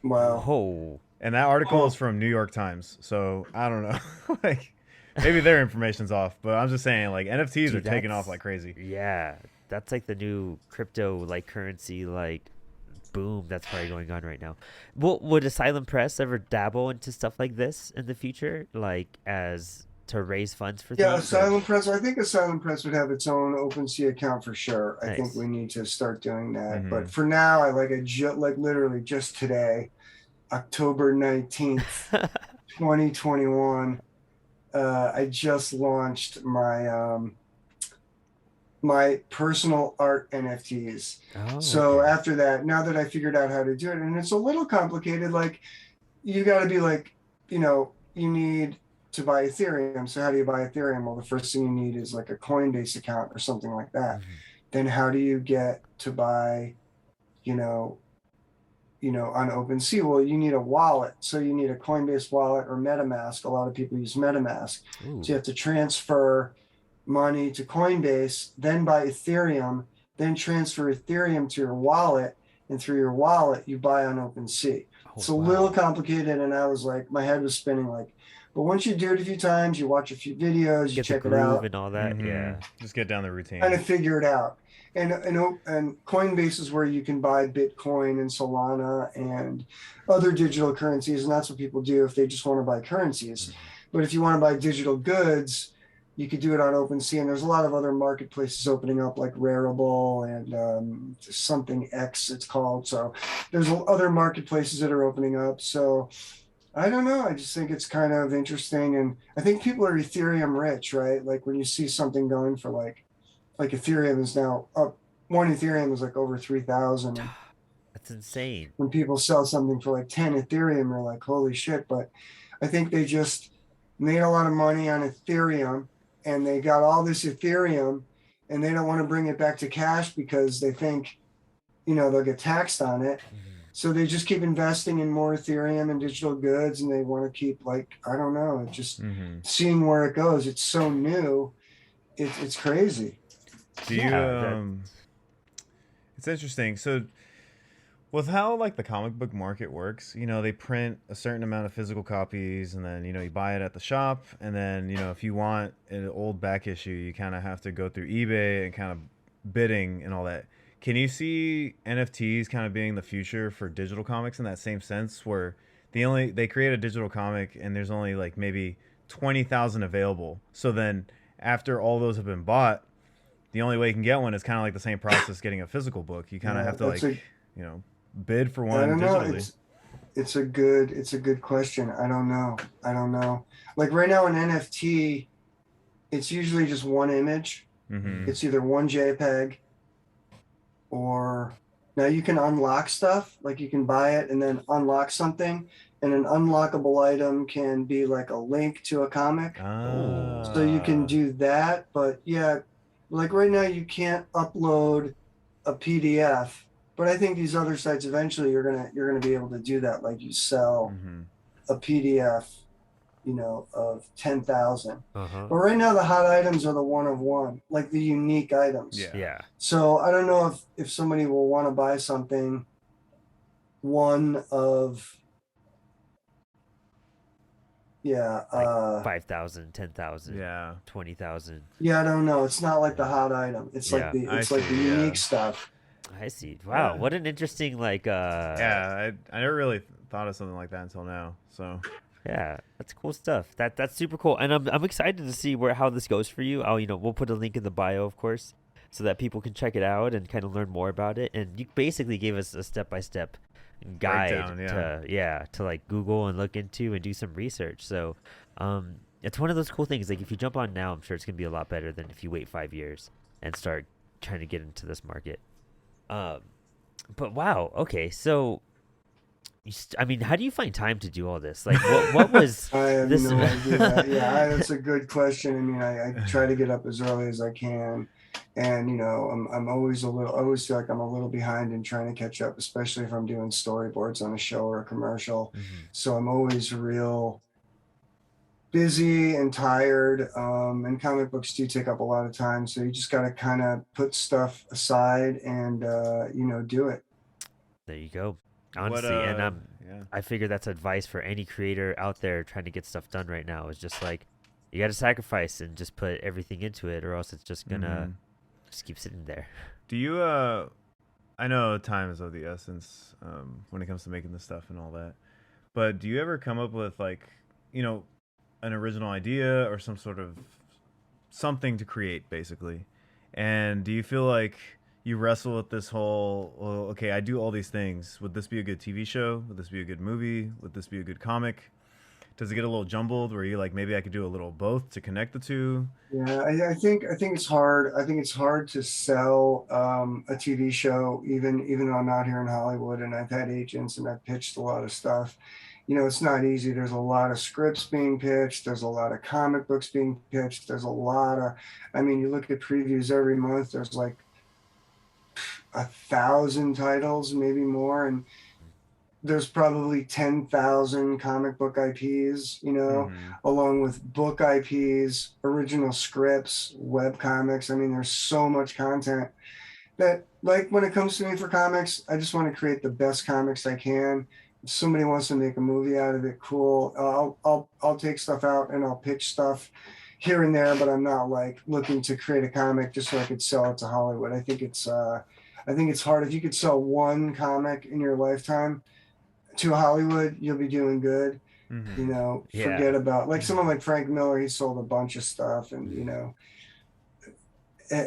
Wow. Whoa. And that article Oh, is from New York Times. So I don't know. Like maybe their information's off, but I'm just saying like NFTs are Dude, taking off that's like crazy. yeah. That's like the new crypto like currency like boom that's probably going on right now. Well, would Asylum Press ever dabble into stuff like this in the future, like as to raise funds for yeah, things or Asylum Press. I think Asylum Press would have its own OpenSea account for sure. I think we nice? need to start doing that. Hmm. But for now, like literally just today, October 19th, 2021, I just launched my personal art NFTs. Oh, So okay. after that, now that I figured out how to do it, and it's a little complicated, like you got to be like, you need to buy Ethereum. So how do you buy Ethereum? Well, the first thing you need is like a Coinbase account or something like that. Mhm. Then how do you get to buy, you know, on OpenSea? Well, you need a wallet. So you need a Coinbase wallet or MetaMask. A lot of people use MetaMask. So you Ooh. have to transfer money to Coinbase, then buy Ethereum, then transfer Ethereum to your wallet, and through your wallet you buy on OpenSea. Oh It's a little wow. complicated, and I was like, my head was spinning. Like, but once you do it a few times, you watch a few videos, you Get the check it groove out, and all that. Hmm. Yeah. Just get down the kind routine. of figure it out. And Coinbase is where you can buy Bitcoin and Solana and other digital currencies, and that's what people do if they just want to buy currencies. Mhm. But if you want to buy digital goods, you could do it on OpenSea, and there's a lot of other marketplaces opening up, like Rarible and something X it's called. So there's other marketplaces that are opening up. So I don't know. I just think it's kind of interesting, and I think people are Ethereum rich, right? Like when you see something going for like Ethereum is now up. One Ethereum is like over 3,000, and That's insane. when people sell something for like 10 Ethereum, you're like, holy shit! But I think they just made a lot of money on Ethereum, and they got all this Ethereum, and they don't want to bring it back to cash because they think, they'll get taxed on it. Mhm. So they just keep investing in more Ethereum and digital goods, and they want to keep, like, I don't know, it just Hmm. seeing where it goes. It's so new, it's crazy. Do you Yeah, that it's interesting. So with how like the comic book market works, they print a certain amount of physical copies and then, you buy it at the shop and then, if you want an old back issue, you kind of have to go through eBay and kind of bidding and all that. Can you see NFTs kind of being the future for digital comics in that same sense where they create a digital comic and there's only like maybe 20,000 available. So then after all those have been bought, the only way you can get one is kind of like the same process getting a physical book. You kind of Yeah, have to like, you know, bid for I one don't know. digitally. It's a good question. I don't know. I don't know. Like right now in NFT, it's usually just one image. Mm-hmm. mhm. It's either one JPEG, or now you can unlock stuff. Like you can buy it and then unlock something, and an unlockable item can be like a link to a comic. Oh. So you can Ah. do that. But yeah, like right now you can't upload a PDF. But I think these other sites eventually you're gonna be able to do that. Like you sell Mm-hmm. a PDF, of 10,000. Uh-huh. But right now the hot items are the one of one, like the unique items. Yeah. Yeah. So I don't know if somebody will want to buy something one of, yeah, Like 5,000, 10,000, Yeah. 20,000. yeah, I don't know. It's not like the Yeah. hot item. It's like Yeah. the I it's like the see. Yeah. unique stuff. I see. Wow, what an interesting Yeah. I never really thought of something like that until now. So. yeah, that's cool stuff. That's super cool. And I'm excited to see how this goes for you. We'll put a link in the bio, of course, so that people can check it out and kind of learn more about it. And you basically gave us a step-by-step guide Breakdown, yeah. to like Google and look into and do some research. So, it's one of those cool things. Like if you jump on now, I'm sure it's gonna be a lot better than if you wait 5 years and start trying to get into this market. Um, But wow, okay, so I mean, how do you find time to do all this? Like, what was I have this? no idea. Yeah, that's a good question. I mean, I try to get up as early as I can, and I'm always I always feel like I'm a little behind in trying to catch up, especially if I'm doing storyboards on a show or a commercial. Mhm. So I'm always real busy and tired. And comic books do take up a lot of time, so you just got to kind of put stuff aside and do it. There you go. What Honestly, and yeah. I figure that's advice for any creator out there trying to get stuff done right now. Is just like you got to sacrifice and just put everything into it, or else it's just gonna Mhm. just keep sitting there. Do you I know time is of the essence when it comes to making this stuff and all that. But do you ever come up with like, you know, an original idea or some sort of something to create basically? And do you feel like you wrestle with this whole, well, okay, I do all these things. Would this be a good TV show? Would this be a good movie? Would this be a good comic? Does it get a little jumbled where you're like, maybe I could do a little both to connect the two? Yeah, I think it's hard. I think it's hard to sell a TV show, even though I'm out here in Hollywood and I've had agents and I've pitched a lot of stuff. It's not easy. There's a lot of scripts being pitched. There's a lot of comic books being pitched. There's a lot of, I mean, you look at previews every month. There's like 1,000 titles, maybe more, and there's probably 10,000 comic book IPs, Mm-hmm. along with book IPs, original scripts, web comics. I mean, there's so much content that, like, when it comes to me for comics, I just want to create the best comics I can. If somebody wants to make a movie out of it, cool. I'll take stuff out and I'll pitch stuff here and there, but I'm not like looking to create a comic just so I could sell it to Hollywood. I think it's hard. If you could sell one comic in your lifetime to Hollywood, you'll be doing good. Mm-hmm. Yeah. Forget about like someone like Frank Miller. He sold a bunch of stuff, and eh,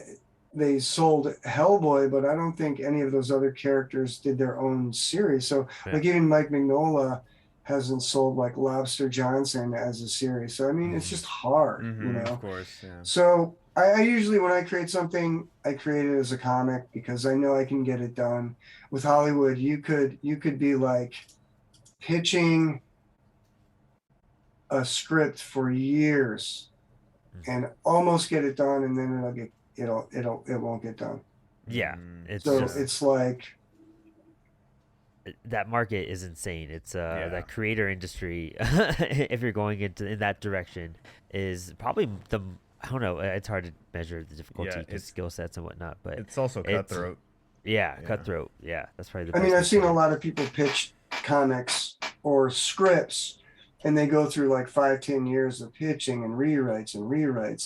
they sold Hellboy, but I don't think any of those other characters did their own series. So, Yeah. like, even Mike Mignola hasn't sold like Lobster Johnson as a series. So, I mean, it's just hard, Mm-hmm. Of course, yeah. So, I usually, when I create something, I create it as a comic because I know I can get it done. With Hollywood, you could be like pitching a script for years and almost get it done, and then it won't get done. Yeah, Mm, it's So just it's like, that market is insane. It's Yeah. that creator industry. If you're going in that direction, is probably the I don't know. It's hard to measure the difficulty Yeah, because it's skill sets and whatnot. But it's also cutthroat. yeah, Yeah. cutthroat. Yeah, that's probably the I best mean, way I've to seen put a it. lot of people pitch comics or scripts, and they go through like 5, 10 years of pitching and rewrites,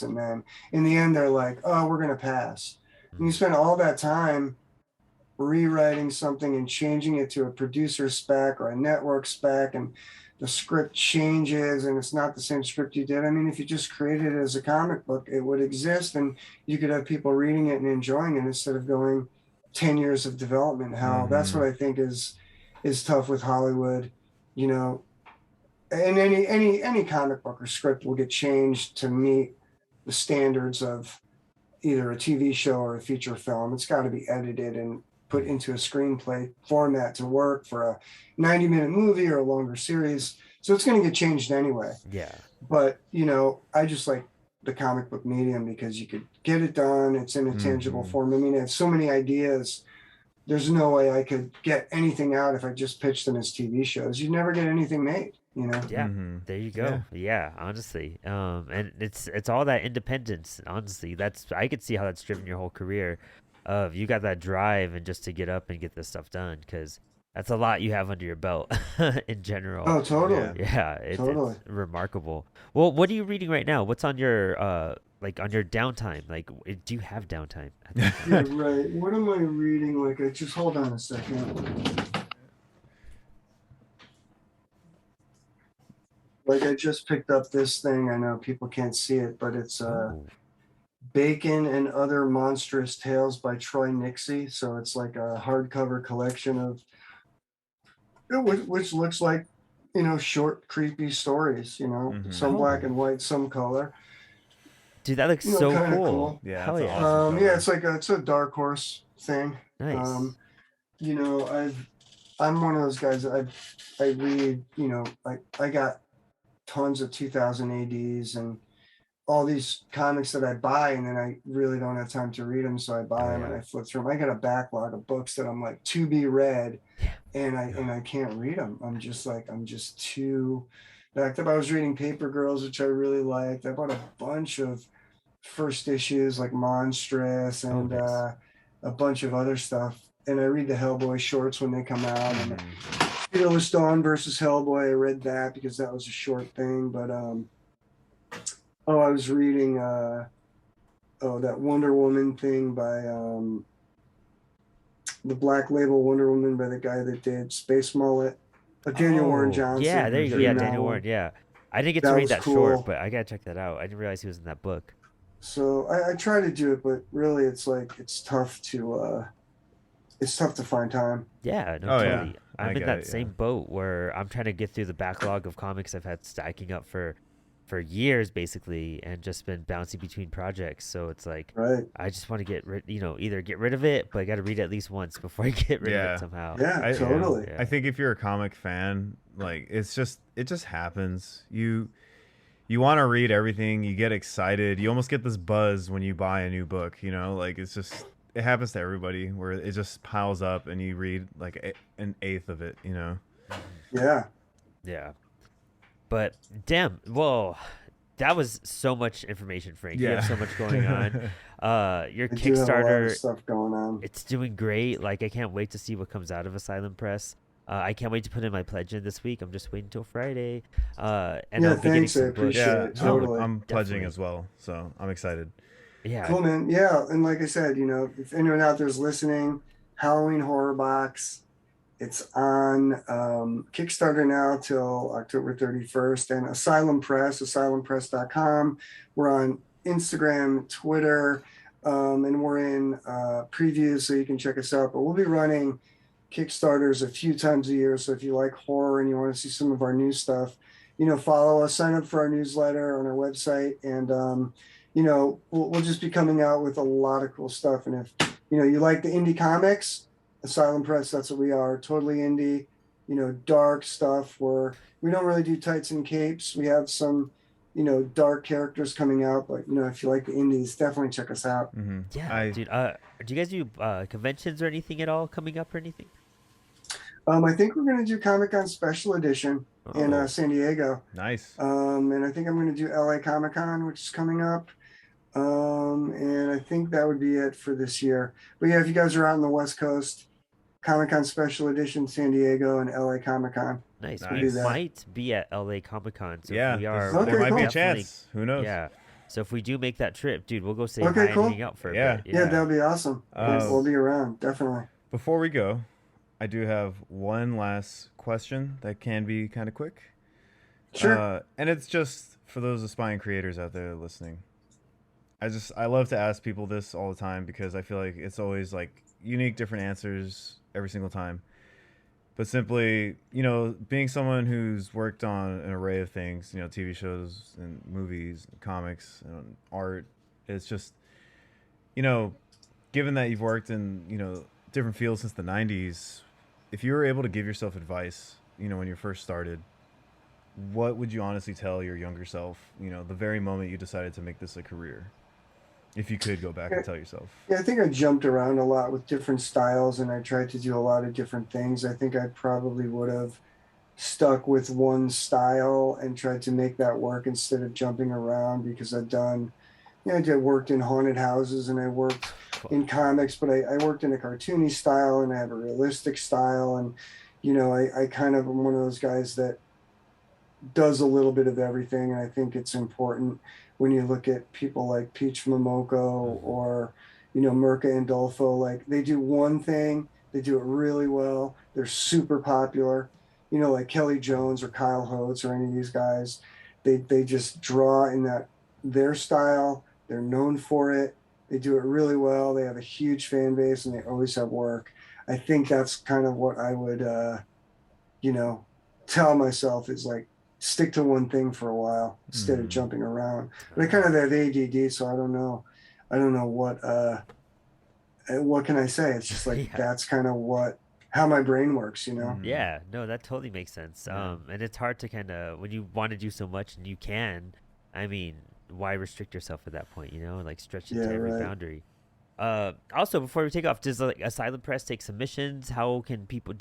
and then in the end they're like, oh, we're gonna pass. And you Mhm. spend all that time rewriting something and changing it to a producer spec or a network spec, and the script changes and it's not the same script you did. I mean, if you just created it as a comic book, it would exist and you could have people reading it and enjoying it instead of going 10 years of development hell. That's what Mm-hmm. I think is tough with Hollywood. you know and any comic book or script will get changed to meet the standards of either a TV show or a feature film. It's got to be edited and put Mhm. into a screenplay format to work for a 90-minute movie or a longer series. So it's going to get changed anyway. Yeah. But, I just like the comic book medium because you could get it done. It's in a tangible Mm-hmm. form. I mean, I have so many ideas. There's no way I could get anything out if I just pitched them as TV shows. You'd never get anything made. Yeah. Mm-hmm. There you Yeah. go. Yeah, honestly. And it's all that independence, honestly. That's I could see how that's driven your whole career of you got that drive and just to get up and get this stuff done because that's a lot you have under your belt in general. Oh, totally. Yeah. Yeah, Totally. it's remarkable. Well, what are you reading right now? What's on your like on your downtime? Like do you have downtime at that Yeah, time? right. What am I reading? Like, I just hold on a second. Like, I just picked up this thing. I know people can't see it, but it's Oh. Bacon and Other Monstrous Tales by Troy Nixie. So it's like a hardcover collection of which looks like short, creepy stories. Mhm. Some Oh. black and white, some color. Dude, that looks so Kind of cool. cool. Yeah, Hell that's an yeah. awesome Yeah, cover. it's like it's a Dark Horse thing. Nice. I'm one of those guys that I read, I got tons of 2000 ADs and all these comics that I buy, and then I really don't have time to read them, so I buy Oh, them and yeah. I flip through them. I got a backlog of books that I'm like to be read, and I can't read them. I'm just too backed up. I was reading Paper Girls, which I really liked. I bought a bunch of first issues like Monstrous Oh, and nice. a bunch of other stuff. And I read the Hellboy shorts when they come out. And Mhm. Fearless Dawn versus Hellboy, I read that because that was a short thing. But I was reading that Wonder Woman thing by the Black Label Wonder Woman by the guy that did Space Mullet. Daniel Warren Oh, yeah, Johnson. there you go. Yeah, Green Daniel Owl. Warren. Yeah. I didn't get to That read was that short, cool. but I gotta check that out. I didn't realize he was in that book. So I try to do it, but really it's tough to find time. Yeah, no, Oh yeah, totally. I I'm in get that it. Yeah. same boat where I'm trying to get through the backlog of comics I've had stacking up for years basically, and just been bouncing between projects. So it's like Right. I just want to get rid, either get rid of it, but I got to read it at least once before I get rid of it Yeah. somehow. Yeah, I totally. Yeah. I think if you're a comic fan, like it just happens. You want to read everything. You get excited. You almost get this buzz when you buy a new book. You know, like it happens to everybody where it just piles up and you read like an eighth of it. You know. Yeah. Yeah. But damn, well, that was so much information, Frank. You have so much going on. Your I do have a lot of Kickstarter, stuff going on. it's doing great. Like I can't wait to see what comes out of Asylum Press. I can't wait to put in my pledge in this week. I'm just waiting till Friday. And Yeah, I'll be getting thanks. I some books. appreciate Yeah, it. No, Totally. I'm pledging definitely. as well, so I'm excited. Yeah. Cool, man. Yeah. And like I said, if anyone out there's listening, Halloween Horror Box, it's on Kickstarter now till October 31st, and Asylum Press, asylumpress.com. We're on Instagram, Twitter, and we're in previews, so you can check us out. But we'll be running Kickstarters a few times a year. So if you like horror and you want to see some of our new stuff, follow us, sign up for our newsletter on our website, and we'll just be coming out with a lot of cool stuff. And if you like the indie comics, Asylum Press, that's what we are. Totally indie, dark stuff where we don't really do tights and capes. We have some, dark characters coming out, but if you like the indies, definitely check us out. Mm-hmm. Yeah, dude. Do you guys do conventions or anything at all coming up or anything? I think we're gonna do Comic-Con Special Edition in Oh, San Diego. Nice. And I think I'm gonna do LA Comic-Con, which is coming up. And I think that would be it for this year. But yeah, if you guys are out on the West Coast, Comic-Con Special Edition, San Diego and LA Comic-Con. nice. We'll We do Nice. that. might be at LA Comic Con, so Yeah, if we are, Okay, there might cool. be a definitely, chance. Who knows? yeah. So if we do make that trip, dude, we'll go say Okay, hi and cool. hang out for a Yeah. bit. Yeah, that'd be awesome. Uh, We'll be around, definitely. Before we go, I do have one last question that can be kind of quick. Sure. And it's just for those aspiring creators out there listening. I love to ask people this all the time because I feel like it's always like unique, different answers every single time. But simply, being someone who's worked on an array of things, TV shows and movies, and comics, and art, it's just, given that you've worked in, different fields since the 90s, if you were able to give yourself advice, when you first started, what would you honestly tell your younger self, the very moment you decided to make this a career? If you could go back and tell yourself. Yeah, I think I jumped around a lot with different styles and I tried to do a lot of different things. I think I probably would have stuck with one style and tried to make that work instead of jumping around because I worked in haunted houses and I worked Cool. in comics, but I worked in a cartoony style and I have a realistic style. And, I kind of am one of those guys that does a little bit of everything. And I think it's important when you look at people like Peach Momoko or, Mirka Andolfo, like they do one thing, they do it really well. They're super popular, like Kelly Jones or Kyle Holtz or any of these guys. They just draw in their style. They're known for it. They do it really well. They have a huge fan base and they always have work. I think that's kind of what I would, tell myself is like, stick to one thing for a while instead of jumping around. But I kind of have ADD, so I don't know. I don't know what can I say. It's just like Yeah. that's kind of what how my brain works, you know. Yeah, no, that totally makes sense. Yeah. And it's hard to kind of when you want to do so much and you can. I mean, why restrict yourself at that point? You know, like stretch into Yeah, every right. boundary. Also, before we take off, does like Asylum Press take submissions? How can people?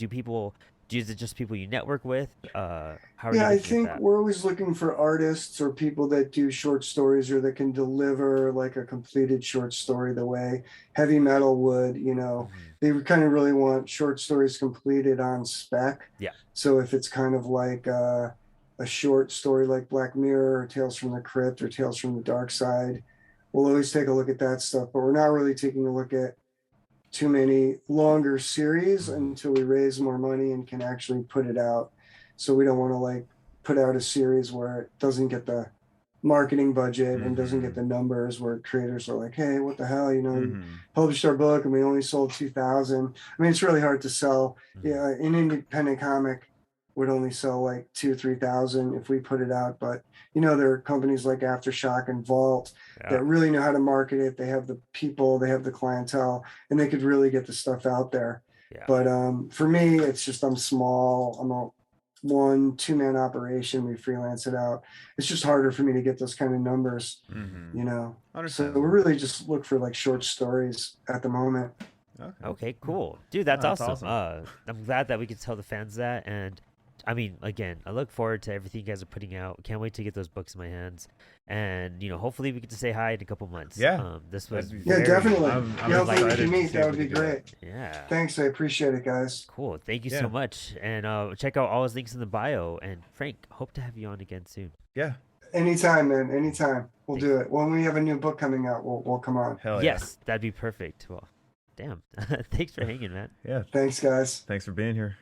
Is it just people you network with? How are you Yeah, I looking at think that? we're always looking for artists or people that do short stories or that can deliver like a completed short story the way heavy metal would, you know. Mhm. They kind of really want short stories completed on spec. Yeah. So if it's kind of like a short story like Black Mirror or Tales from the Crypt or Tales from the Dark Side, we'll always take a look at that stuff, but we're not really taking a look at too many longer series Mhm. until we raise more money and can actually put it out. So we don't want to like put out a series where it doesn't get the marketing budget and doesn't get the numbers, where creators are like, hey, what the hell, you know, you published our book and we only sold 2,000. I mean, it's really hard to sell. Mhm. Yeah, an independent comic would only sell like 2,000 or 3,000 if we put it out, but you know, there are companies like Aftershock and Vault Yeah. that really know how to market it. They have the people, they have the clientele, and they could really get the stuff out there. Yeah. But for me, it's just I'm small. I'm a 1-2 man operation. We freelance it out. It's just harder for me to get those kind of numbers, you know. So we Understandable. really just look for like short stories at the moment. Okay, cool. Dude, that's That's awesome. awesome. I'm glad that we could tell the fans that. And I mean, again, I look forward to everything you guys are putting out. Can't wait to get those books in my hands. And, you know, hopefully we get to say hi in a couple months. Yeah. This was That'd Yeah, very, definitely. I'm Yeah, hopefully we excited can to meet. see That if would we be can do great. Yeah. Thanks. I appreciate it, guys. Cool. Thank you Yeah. so much. And check out all his links in the bio. And Frank, hope to have you on again soon. Yeah. Anytime, man. Anytime. We'll do it. When we have a new book coming out, we'll come on. Hell Yes, that'd be perfect. Well, damn. Thanks for hanging, man. yeah. Yeah. Thanks, guys. Thanks for being here.